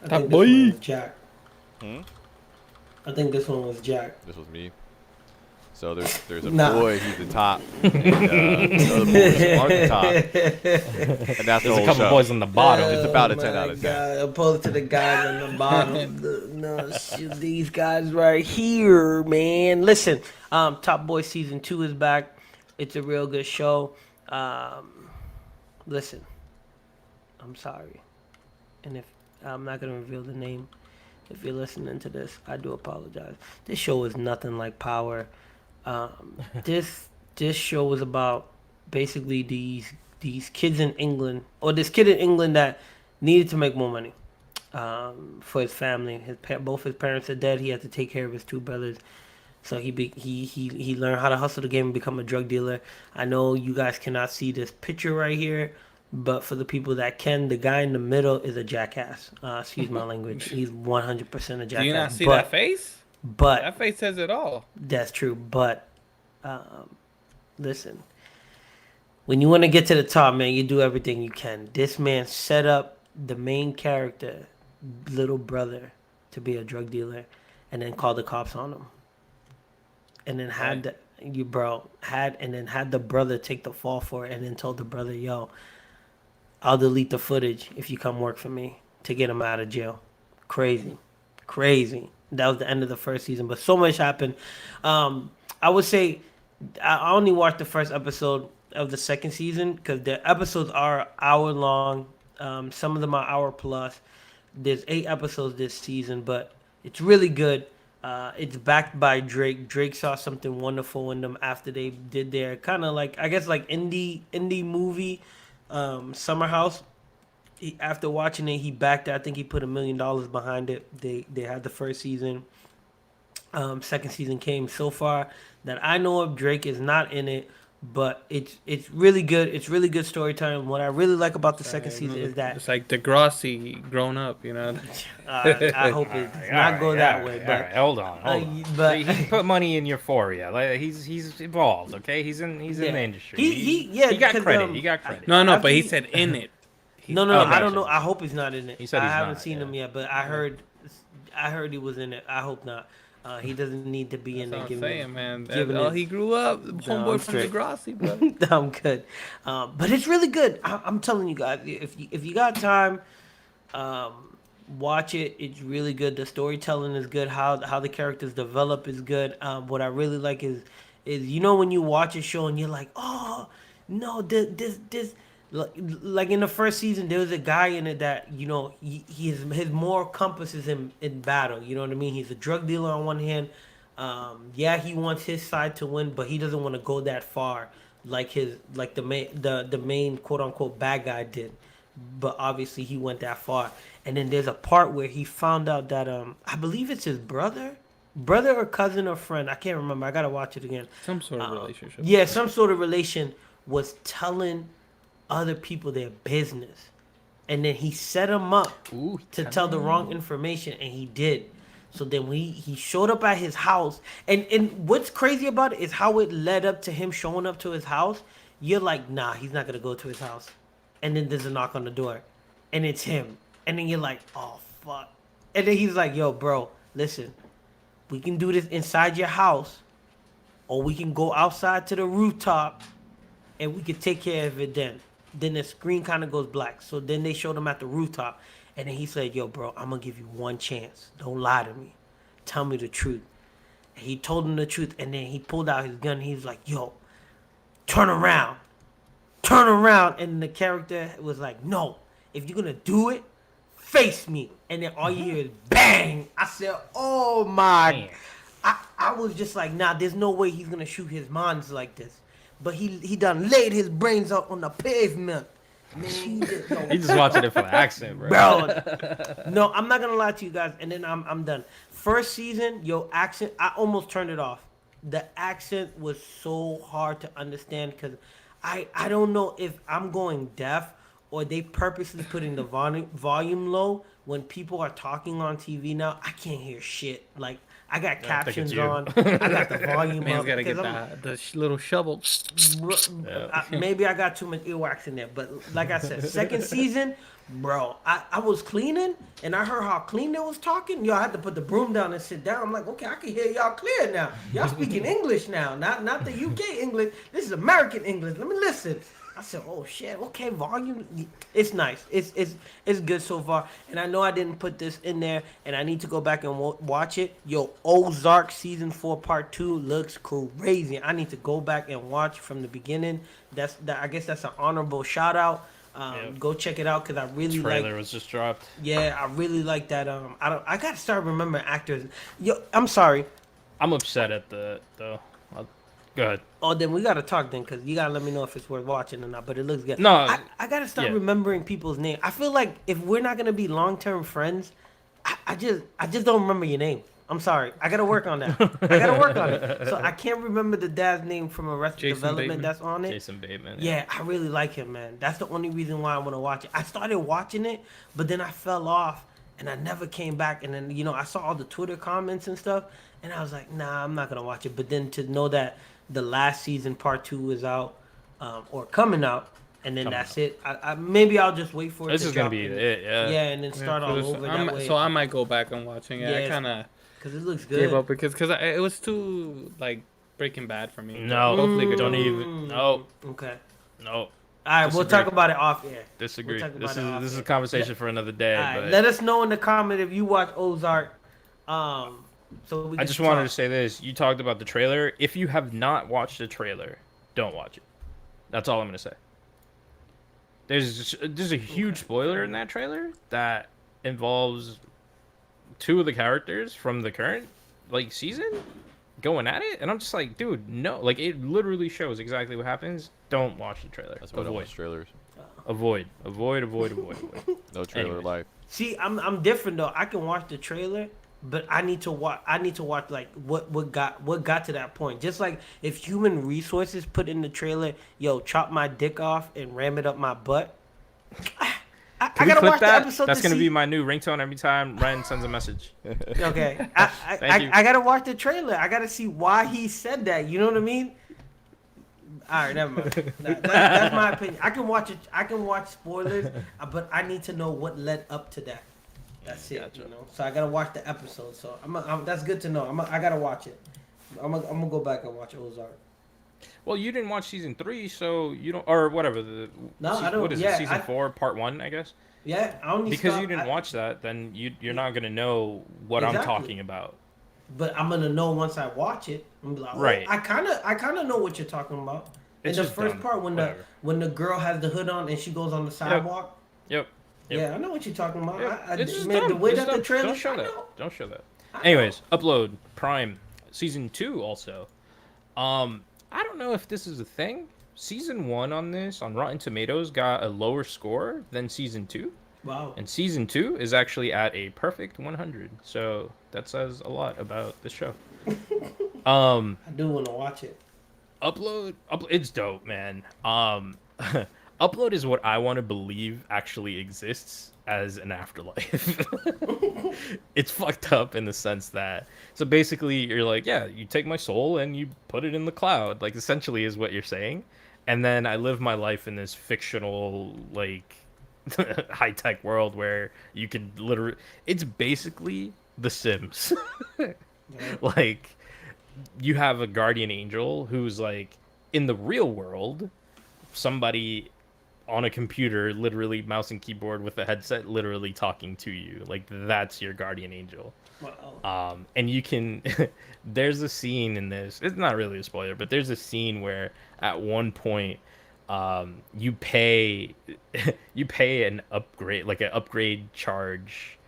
I Top think boy. this one was Jack. Hmm? I think this one was Jack. This was me. So there's a Nah. boy, he's the top, and the other boys are the top, and that's the There's a whole couple show. boys on the bottom. It's about a 10 my out of 10. God, opposed to the guys on the bottom. No, shoot, these guys right here, man. Listen, Top Boy season 2 is back. It's a real good show. Listen, I'm sorry, and if I'm not gonna reveal the name, if you're listening to this, I do apologize. This show is nothing like Power. This show was about basically these kids in England, or this kid in England that needed to make more money for his family. Both his parents are dead. He had to take care of his two brothers. So he learned how to hustle the game and become a drug dealer. I know you guys cannot see this picture right here, but for the people that can, the guy in the middle is a jackass. Excuse my language. He's 100% a jackass. Do you not see that face? But That face says it all. that's true. But listen, when you want to get to the top, man, you do everything you can. This man set up the main character, little brother, to be a drug dealer, and then called the cops on him. And then had the brother take the fall for it, and then told the brother, "Yo, I'll delete the footage if you come work for me," to get him out of jail. Crazy. That was the end of the first season, but so much happened. I would say I only watched the first episode of the second season because the episodes are hour long. Some of them are hour plus. There's 8 episodes this season, but it's really good. It's backed by Drake. Drake saw something wonderful in them after they did their kind of like, I guess, like indie movie, Summer House. After watching it, he backed it. I think he put $1 million behind it. They had the first season. Second season came. So far that I know of, Drake is not in it, but it's really good. It's really good storytelling. What I really like about the second season is that it's like Degrassi grown up, you know. I hope it does not go that way. But hold on. but He put money in Euphoria. Like he's evolved. Okay, he's in the industry. He got credit. He got credit. No, but he said in it. No. I don't know. I hope he's not in it. He said I he's haven't not, seen him yet, but I heard he was in it. I hope not. He doesn't need to be in That's it. what I'm saying, man. Giving He grew up. Homeboy from Degrassi, bro. I'm good, but it's really good. I'm telling you guys, if you got time, watch it. It's really good. The storytelling is good. How the characters develop is good. What I really like is when you watch a show and you're like, oh no, this like in the first season there was a guy in it that his moral compass is in battle. You know what I mean? He's a drug dealer on one hand. He wants his side to win, but he doesn't want to go that far like the main quote unquote bad guy did. But obviously he went that far. And then there's a part where he found out that I believe it's his brother or cousin or friend. I can't remember. I gotta watch it again. Some sort of relationship. Yeah, some sort of relation was telling other people their business, and then he set him up to tell the wrong information, and he did. So then he showed up at his house, and what's crazy about it is how it led up to him showing up to his house. You're like, nah, he's not gonna go to his house, and then there's a knock on the door, and it's him, and then you're like, oh fuck, and then he's like, yo, bro, listen, we can do this inside your house, or we can go outside to the rooftop, and we can take care of it then. Then the screen kind of goes black. So then they showed him at the rooftop. And then he said, yo, bro, I'm going to give you one chance. Don't lie to me. Tell me the truth. And he told him the truth. And then he pulled out his gun. And he was like, yo, turn around. Turn around. And the character was like, no. If you're going to do it, face me. And then all you hear is bang. I said, oh, my. I was just like, nah, there's no way he's going to shoot his mons like this. But he done laid his brains out on the pavement. Man, He's just watching it for the accent, bro. No, I'm not gonna lie to you guys, and then I'm done. First season, accent, I almost turned it off. The accent was so hard to understand because I don't know if I'm going deaf or they purposely putting the volume low when people are talking on TV now. I can't hear shit. Like, I got captions on. I got the volume Man's up. gotta get the little shovel. Maybe I got too much earwax in there. But like I said, second season, bro, I was cleaning and I heard how clean they was talking. Yo, I had to put the broom down and sit down. I'm like, okay, I can hear y'all clear now. Y'all speaking English now. Not the UK English. This is American English. Let me listen. I said, oh shit, okay, volume. It's nice. It's good so far. And I know I didn't put this in there, and I need to go back and watch it. Yo, Ozark season 4 part 2 looks crazy. I need to go back and watch from the beginning. I guess that's an honorable shout out. Go check it out because I really like. Trailer was just dropped. Yeah, I really like that. I gotta start remembering actors. Yo, I'm sorry. I'm upset at the Go ahead. Oh, then we gotta talk then, cause you gotta let me know if it's worth watching or not. But it looks good. No, I gotta start yeah. remembering people's names. I feel like if we're not gonna be long term friends, I just don't remember your name. I'm sorry. I gotta work on that. I gotta work on it. So I can't remember the dad's name from Arrested Jason Development Bateman? that's on it. Jason Bateman. Yeah, I really like him, man. That's the only reason why I want to watch it. I started watching it, but then I fell off and I never came back. And then, I saw all the Twitter comments and stuff, and I was like, nah, I'm not going to watch it. But then to know that the last season, part 2, is out or coming out, and then that's it. Maybe I'll just wait for it This to is gonna drop be and- it. Yeah. Yeah, and then start all over that way. So I might go back and watching it. Yeah, I kind of because it looks gave good. up because it was too like Breaking Bad for me. No, Hopefully good. don't even. No, Okay. no. All right, we'll Disagree. talk about it off air. Disagree. We'll talk This about it off is a air. conversation for another day. All right, But let us know in the comment if you watch Ozark. So we I can just wanted to talk. say this. You talked about the trailer. If you have not watched the trailer, don't watch it. That's all I'm gonna say. There's a huge spoiler in that trailer that involves 2 of the characters from the current season going at it, and I'm just like, dude, no. Like, it literally shows exactly what happens. Don't watch the trailer. That's why I don't watch trailers. Avoid. No trailer Anyways. life. See, I'm different though. I can watch the trailer, but I need to watch like what got to that point. Just like if Human Resources put in the trailer, yo, chop my dick off and ram it up my butt. I Can we gotta clip watch that? the episode. That's to gonna see. be my new ringtone every time Ryan sends a message. Okay, Thank you. I gotta watch the trailer. I gotta see why he said that. You know what I mean? All right, never mind. That's my opinion. I can watch it. I can watch spoilers, but I need to know what led up to that. That's it. Gotcha. So I gotta watch the episode. So that's good to know. I gotta watch it. I'm gonna go back and watch Ozark. Well, you didn't watch season 3, so you don't, or whatever. I don't. What is Yeah, it? Season 4, part 1, I guess. Yeah, I only Because stopped- you didn't watch that, then you're not gonna know what I'm Exactly. talking about. But I'm gonna know once I watch it. I'm gonna be like, Right. I kind of know what you're talking about. It's In the just first dumb. part, when Whatever. the girl has the hood on and she goes on the sidewalk. Yep. Yeah, I know what you're talking about. Yep. It's just man, the way that the trailer. Don't show I that. know. Don't show that. I know. Anyways, Upload Prime season 2 also. I don't know if this is a thing. Season 1 on this on Rotten Tomatoes got a lower score than season 2. Wow. And season 2 is actually at a perfect 100. So that says a lot about the show. I do want to watch it. Upload, it's dope, man. Upload is what I want to believe actually exists as an afterlife. It's fucked up in the sense that, so basically you're like, yeah, you take my soul and you put it in the cloud, like essentially is what you're saying. And then I live my life in this fictional, like, high-tech world where you can literally, it's basically The Sims. Like, you have a guardian angel who's like, in the real world, somebody on a computer, literally mouse and keyboard with a headset, literally talking to you. Like, that's your guardian angel. Wow. And you can, there's a scene in this, it's not really a spoiler, but there's a scene where at one point, you pay an upgrade, like an upgrade charge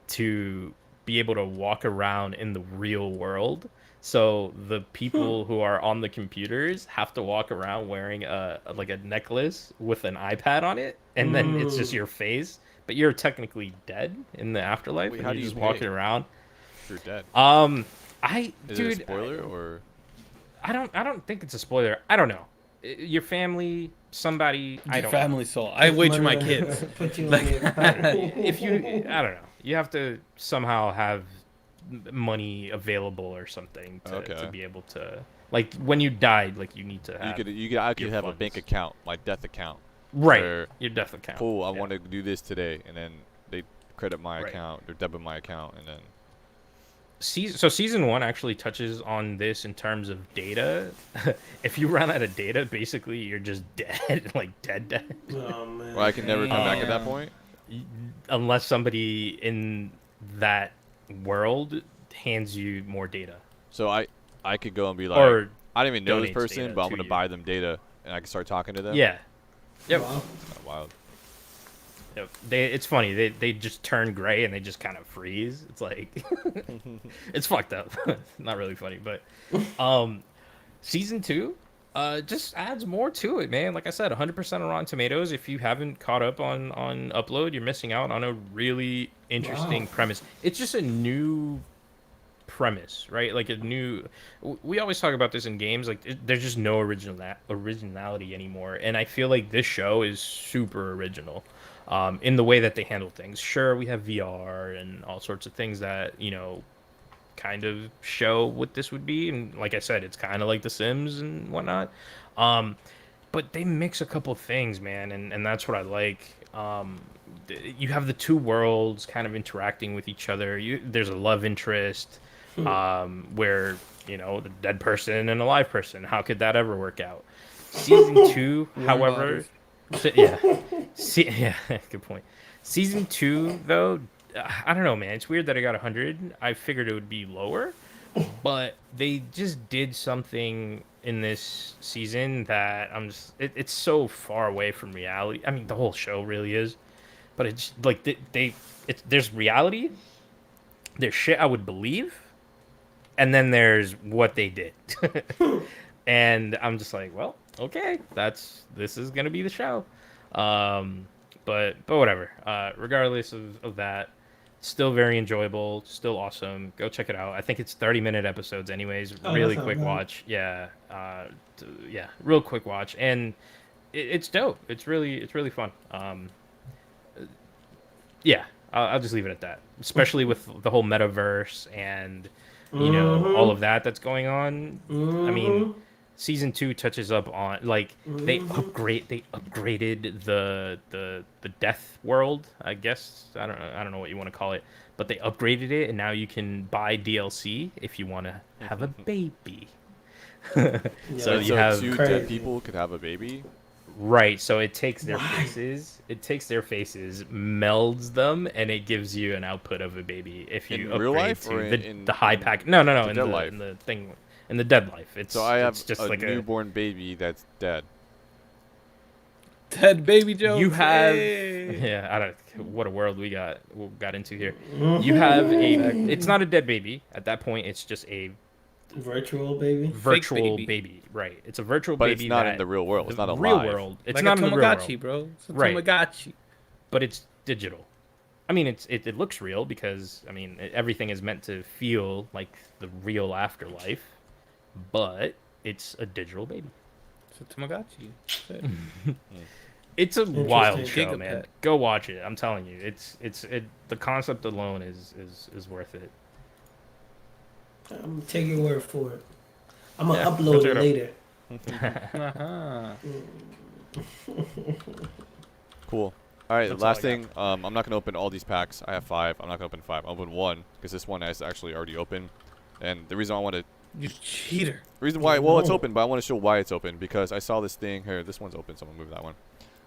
to be able to walk around in the real world. So the people who are on the computers have to walk around wearing a necklace with an iPad on it, and then it's just your face, but you're technically dead in the afterlife. Wait, And how you're do you just pay? walking around. You're dead. Is Dude, it a spoiler or? I don't think it's a spoiler. I don't know. Your family, somebody, I Your don't family soul. I wager my kids. Put you Like- in the if you, I don't know. You have to somehow have money available or something to Okay. be able to, like, when you died, like, you need to You have could actually your have a funds. bank account, like death account. right where, your death account. Cool, I Yeah. want to do this today, and then they credit my Right. account or debit my account, and then So season 1 actually touches on this in terms of data. If you run out of data, basically you're just dead, like dead. Oh man. well, I can never come back at that Damn. point. Unless somebody in that world hands you more data. So I could go and be like, Or I don't even know this donates person, data but I'm to gonna you. buy them data, and I can start talking to them. yeah. Yep. Wow. Oh, wild. Yep. It's funny. They just turn gray and they just kind of freeze. It's like it's fucked up. Not really funny, but Season 2 just adds more to it, man. Like I said, 100% on Rotten Tomatoes. If you haven't caught up on Upload, you're missing out on a really interesting premise. It's just a new premise, right? Like a new. We always talk about this in games. Like there's just no originality anymore, and I feel like this show is super original. In the way that they handle things. Sure, we have VR and all sorts of things that, kind of show what this would be. And like I said, it's kind of like The Sims and whatnot. But they mix a couple things, man, and that's what I like. You have the two worlds kind of interacting with each other. There's a love interest, where, the dead person and a live person. How could that ever work out? Season 2, however... yeah. Yeah, good point. Season 2, though, I don't know, man. It's weird that I got 100. I figured it would be lower, but they just did something in this season that it's so far away from reality. I mean, the whole show really is, but it's like there's reality, there's shit I would believe, and then there's what they did. And I'm just like, well, okay, this is gonna be the show. But whatever. Regardless of that, still very enjoyable, still awesome. Go check it out. I think it's 30-minute episodes, anyways. Really quick watch. Yeah, yeah, real quick watch, and it's dope. It's really fun. Yeah, I'll just leave it at that. Especially with the whole metaverse and all of that's going on. I mean, season 2 touches up on they upgraded the death world, I guess. I don't know what you want to call it, but they upgraded it, and now you can buy DLC if you want to have a baby. So you have two dead people could have a baby. Right, so it takes their faces, melds them, and it gives you an output of a baby if you upgrade real life to or the high pack. No, in the thing, in the dead life. So I have just a like newborn baby that's dead. Dead baby Joe. You have, hey. yeah, I don't. What a world we got into here. You have it's not a dead baby at that point. It's just a virtual baby. Virtual baby, right? It's a virtual but baby. But it's not in the real world. It's not alive. Real world. It's like not a in the real world. Tamagotchi, bro. It's a right. Tamagotchi. But it's digital. I mean, it looks real because everything is meant to feel like the real afterlife, but it's a digital baby. It's a Tamagotchi. It's a wild show, Gigapet. man. Go watch it. I'm telling you, it's the concept alone is worth it. I'm gonna take your word for it. I'm gonna upload it later. Cool. All right, That's last all I thing. I'm not gonna open all these packs. I have 5. I'm not gonna open 5. I'll open 1 because this one is actually already open. And the reason I want to, You cheater. reason why, well, it's open, but I want to show why it's open because I saw this thing here. This one's open, so I'm gonna move that one.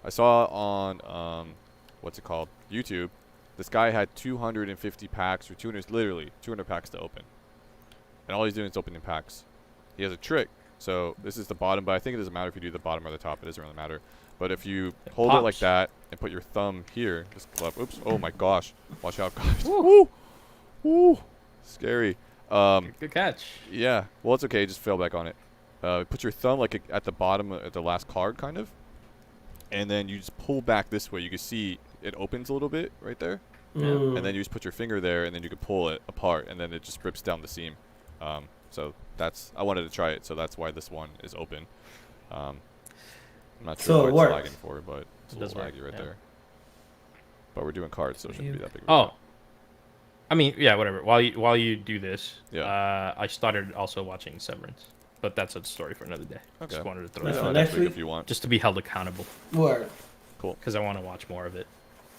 I saw on what's it called? YouTube. This guy had 250 packs or 200 packs to open, and all he's doing is opening packs. He has a trick. So this is the bottom, but I think it doesn't matter if you do the bottom or the top. It doesn't really matter. But if you hold it like that and put your thumb here, just club. Oops! Oh my gosh! Watch out, guys! Woo! Woo! Scary. Good catch. Yeah. Well, it's okay. Just fell back on it. Put your thumb like at the bottom at the last card, kind of, and then you just pull back this way. You can see it opens a little bit right there, and then you just put your finger there, and then you can pull it apart, and then it just rips down the seam. So I wanted to try it, so that's why this one is open. I'm not sure what it's lagging for, but it's a little laggy right there. But we're doing cards, so it shouldn't be that big of a deal. I mean, yeah, whatever. While you do this, Yeah. I started also watching Severance, but that's a story for another day. Okay. Just wanted to throw That's that for out next week? if you want. just to be held accountable, Word. Cool. because I want to watch more of it.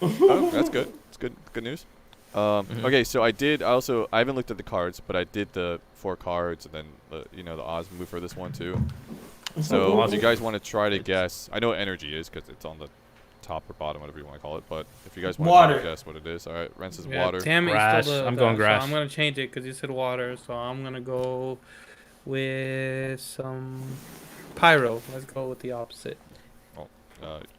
Oh, that's good. It's good. Good news. Okay, so I haven't looked at the cards, but I did the 4 cards and then the odds move for this one too. So if you guys want to try to guess, I know what energy is because it's on the top or bottom, whatever you want to call it. But if you guys want to guess what it is, all right, Rents is water. Tammy Grass. stole I'm going grass. So I'm gonna change it because you said water. So I'm gonna go with some pyro. Let's go with the opposite.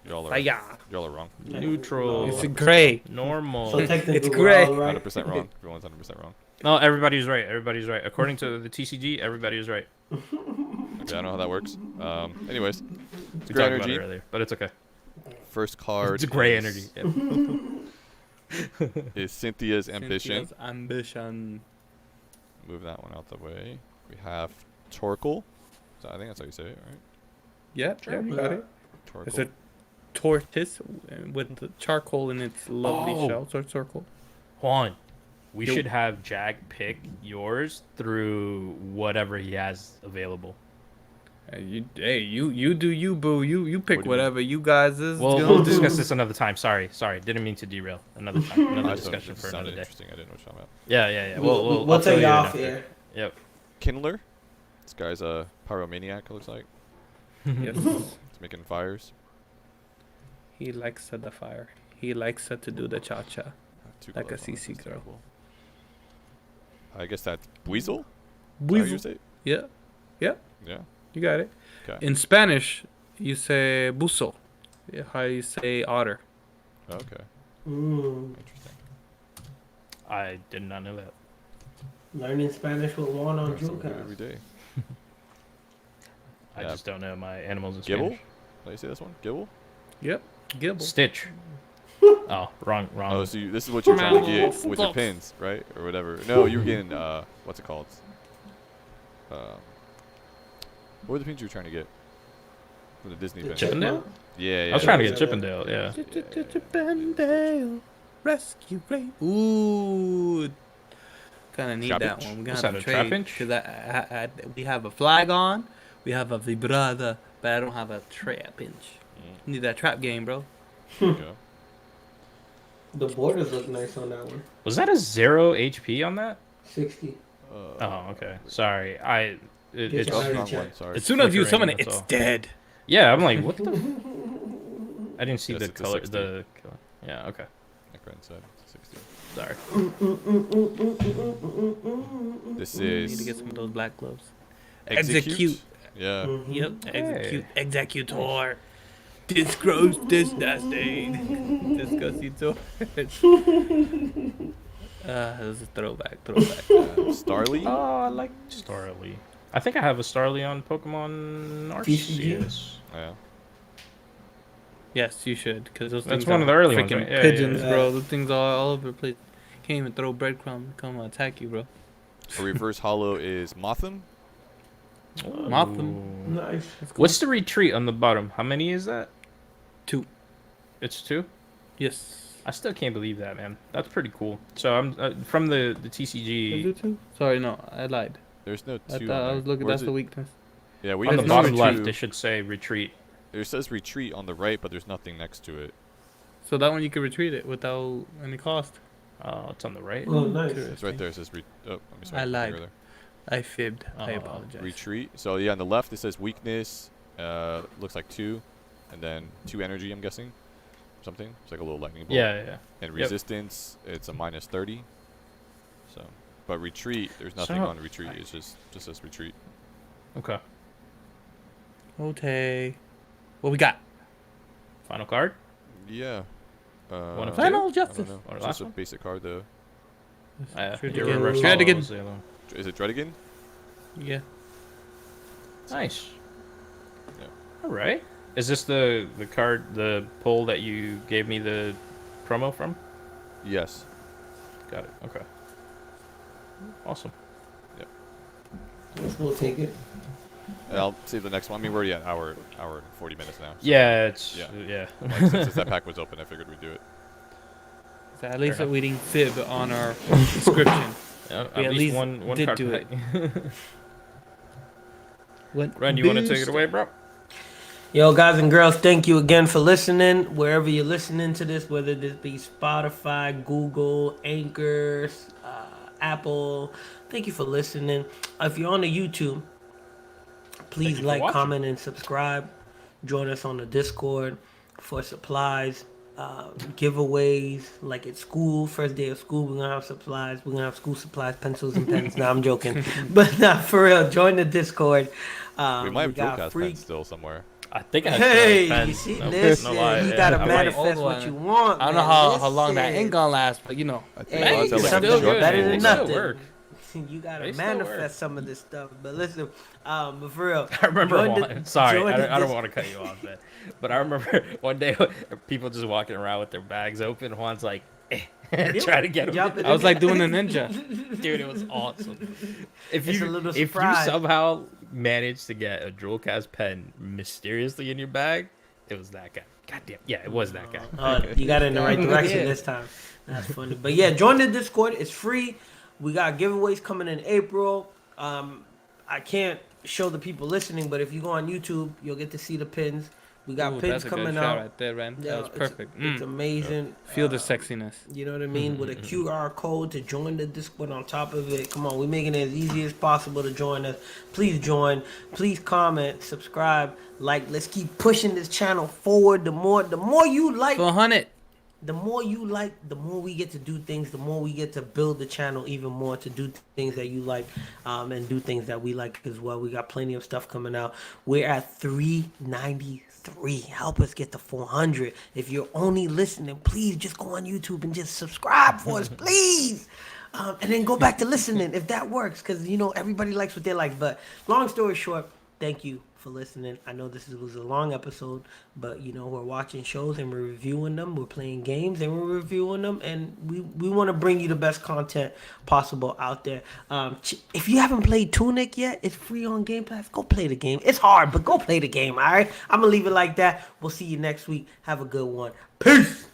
Y'all are Fire. y'all are wrong. Neutral. It's gray. Normal. So technically, It's we're gray. all right. 100% wrong. Everyone's 100% wrong. No, everybody's right. Everybody's right. According to the TCG, everybody is right. Okay. Yeah, I don't know how that works. Anyways, We it's talked gray about it energy. earlier, but it's okay. First card. It's gray is- energy. Yeah. Is Cynthia's Ambition. Cynthia's Ambition. Move that one out the way. We have Torkoal. So I think that's how you say it, right? Yeah, Sure. you got it. Torkoal. It's a tortoise with the charcoal in its lovely Oh. shell. So it's charcoal. Juan, we Yo. should have Jack pick yours through whatever he has available. You do you, boo. You pick What do you whatever you guys is. We'll gonna do. discuss this another time. Sorry. Didn't mean to derail. Another time. Another I thought discussion it for sounded another day. interesting. I didn't know what you're talking about. Yeah. We'll I'll take fill you in off after. here. Yep. Kindler. This guy's a pyromaniac, it looks like. Yes. He's making fires. He likes the fire. He likes to do the cha cha. Two Like a colors on it, CC that's girl. terrible. I guess that's Weasel? Is that how Weasel. you say it? Yeah, Yeah. you got it. Okay. In Spanish, you say buzo. Yeah, how you say otter. Okay. Mm. Interesting. I did not know that. Learning Spanish with Juan on Learn something new Jewelcast. every day. I Yeah. just don't know my animals in Gibble? Spanish. Did I say this one? Gibble? Yep, Gibble. Stitch. Oh, wrong. Oh, so this is what you're trying to get with your Stop. pins, right? Or whatever. No, you were getting, what's it called? What were the pins you were trying to get? From the Disney pins. Chippendale? Yeah, yeah. I was trying to yeah. get Chippendale. Yeah. Chippendale Rescue Ray. Ooh, kind of need Trap that inch? one. We What's got that, to a trap trade inch? because we have a flag on, we have a vibrada, but I don't have a trap inch. Need that trap game, bro. There you go. The borders look nice on that one. Was that a 0 HP on that? 60. Oh, okay. Sorry. It's Get Oh, your wrong Alright, one, check. sorry. As soon as you flickering, summon it, that's it's all. dead. Yeah, I'm like, what the? I didn't see Yes, the it's a color. 60. The color. Yeah. Okay. Like Ren said, it's 60. Sorry. This Need to get is some of those black gloves. Execute. Execute. Yeah. Yep, Hey. execute, executor. Disclose this nasty. Discussitor. This is a throwback. Starly. Oh, I like Starly. I think I have a Starly on Pokemon TCG? Arceus. Yeah. Yes, you should, because those That's things one are of the early ones, freaking right? Yeah, pigeons, yeah. bro. Those things are all over the place. Can't even throw breadcrumb. Come attack you, bro. A reverse hollow is Motham. Motham. Nice. That's cool. What's the retreat on the bottom? How many is that? 2? It's 2. Yes. I still can't believe that, man. That's pretty cool. So I'm from the Can I TCG do 2? Sorry, no, I lied. There's no I two. thought on I there. was looking. Where's That's the it? weakness. Yeah, we on have the no bottom left. two. It should say retreat. It says retreat on the right, but there's nothing next to it. So that one you can retreat it without any cost. Oh, it's on the right. Oh, nice. It's right there. It says oh, let me see. I lied. There. I fibbed. I Oh. apologize. Retreat. So yeah, on the left it says weakness. Looks like 2, and then 2 energy. I'm guessing. Something. It's like a little lightning bolt. Yeah. And Yep. resistance, it's a minus 30. So, but retreat, there's nothing So- on retreat. It's just says retreat. Okay. Okay. What we got? Final card. Yeah. One of Final I justice. don't know. Or It's last just a one? basic card though. Dread Your again. reverse Dread hollow again. was the other one. Is it Dredigan? Yeah. Nice. Yeah. All right. Is this the card, the pull that you gave me the promo from? Yes. Got it. Okay. Awesome. We'll take it. And I'll save the next one. I mean, we're already at hour and 40 minutes now. So Yeah, it's Yeah. yeah. like, since that pack was open, I figured we'd do it. So at least Fair we didn't fib on our description. Yeah, We at at least least one did card do pack. What? Ren, you want to take it away, bro? Yo, guys and girls, thank you again for listening. Wherever you're listening to this, whether this be Spotify, Google, Anchor, Apple, thank you for listening. If you're on the YouTube, please you for like, watching. comment, and subscribe. Join us on the Discord for supplies, giveaways. Like at school, first day of school, we're gonna have supplies. We're gonna have school supplies, pencils and pens. No, I'm joking, but not for real. Join the Discord. We might have got Drillcast free. pens still somewhere. I think I Hey, still have you pens. see, No- listen, no lie, you yeah. gotta I might- manifest Old what one. you want. I don't know man. how long that Listen. ain't gonna last, but you know. I think Hey, mine's at, like, a something short better table than now. It'll nothing. work. You gotta They still manifest work. some of this stuff. But listen, but for real, I remember join the- one. Sorry, join I don't this- want to cut you off, man. But I remember one day people just walking around with their bags open. Juan's like, trying to get Yup, them. I was like doing the ninja. Dude, it was awesome. If It's a you little if you surprise. somehow managed to get a Jewel Cast pen mysteriously in your bag, it was that guy. Goddamn, yeah, it was that guy. You got it in the right direction Yeah. this time. That's funny. But yeah, join the Discord. It's free. We got giveaways coming in April. I can't show the people listening, but if you go on YouTube, you'll get to see the pins. We got Ooh, pins that's a good coming shot out. right there, Ren. Yeah, That was perfect. It's amazing. Feel the sexiness. You know what I mean? With a QR code to join the Discord on top of it. Come on, we're making it as easy as possible to join us. Please join. Please comment, subscribe, like. Let's keep pushing this channel forward. The more you like, 400. the more you like, the more we get to do things, the more we get to build the channel even more to do things that you like, and do things that we like as well. We got plenty of stuff coming out. We're at 393. Help us get to 400. If you're only listening, please just go on YouTube and just subscribe for us, please. And then go back to listening if that works, because you know everybody likes what they like. But long story short, thank you for listening. I know this was a long episode, but you know we're watching shows and we're reviewing them. We're playing games and we're reviewing them, and we want to bring you the best content possible out there. If you haven't played Tunic yet, it's free on Game Pass. Go play the game. It's hard, but go play the game. All right, I'm gonna leave it like that. We'll see you next week. Have a good one. Peace.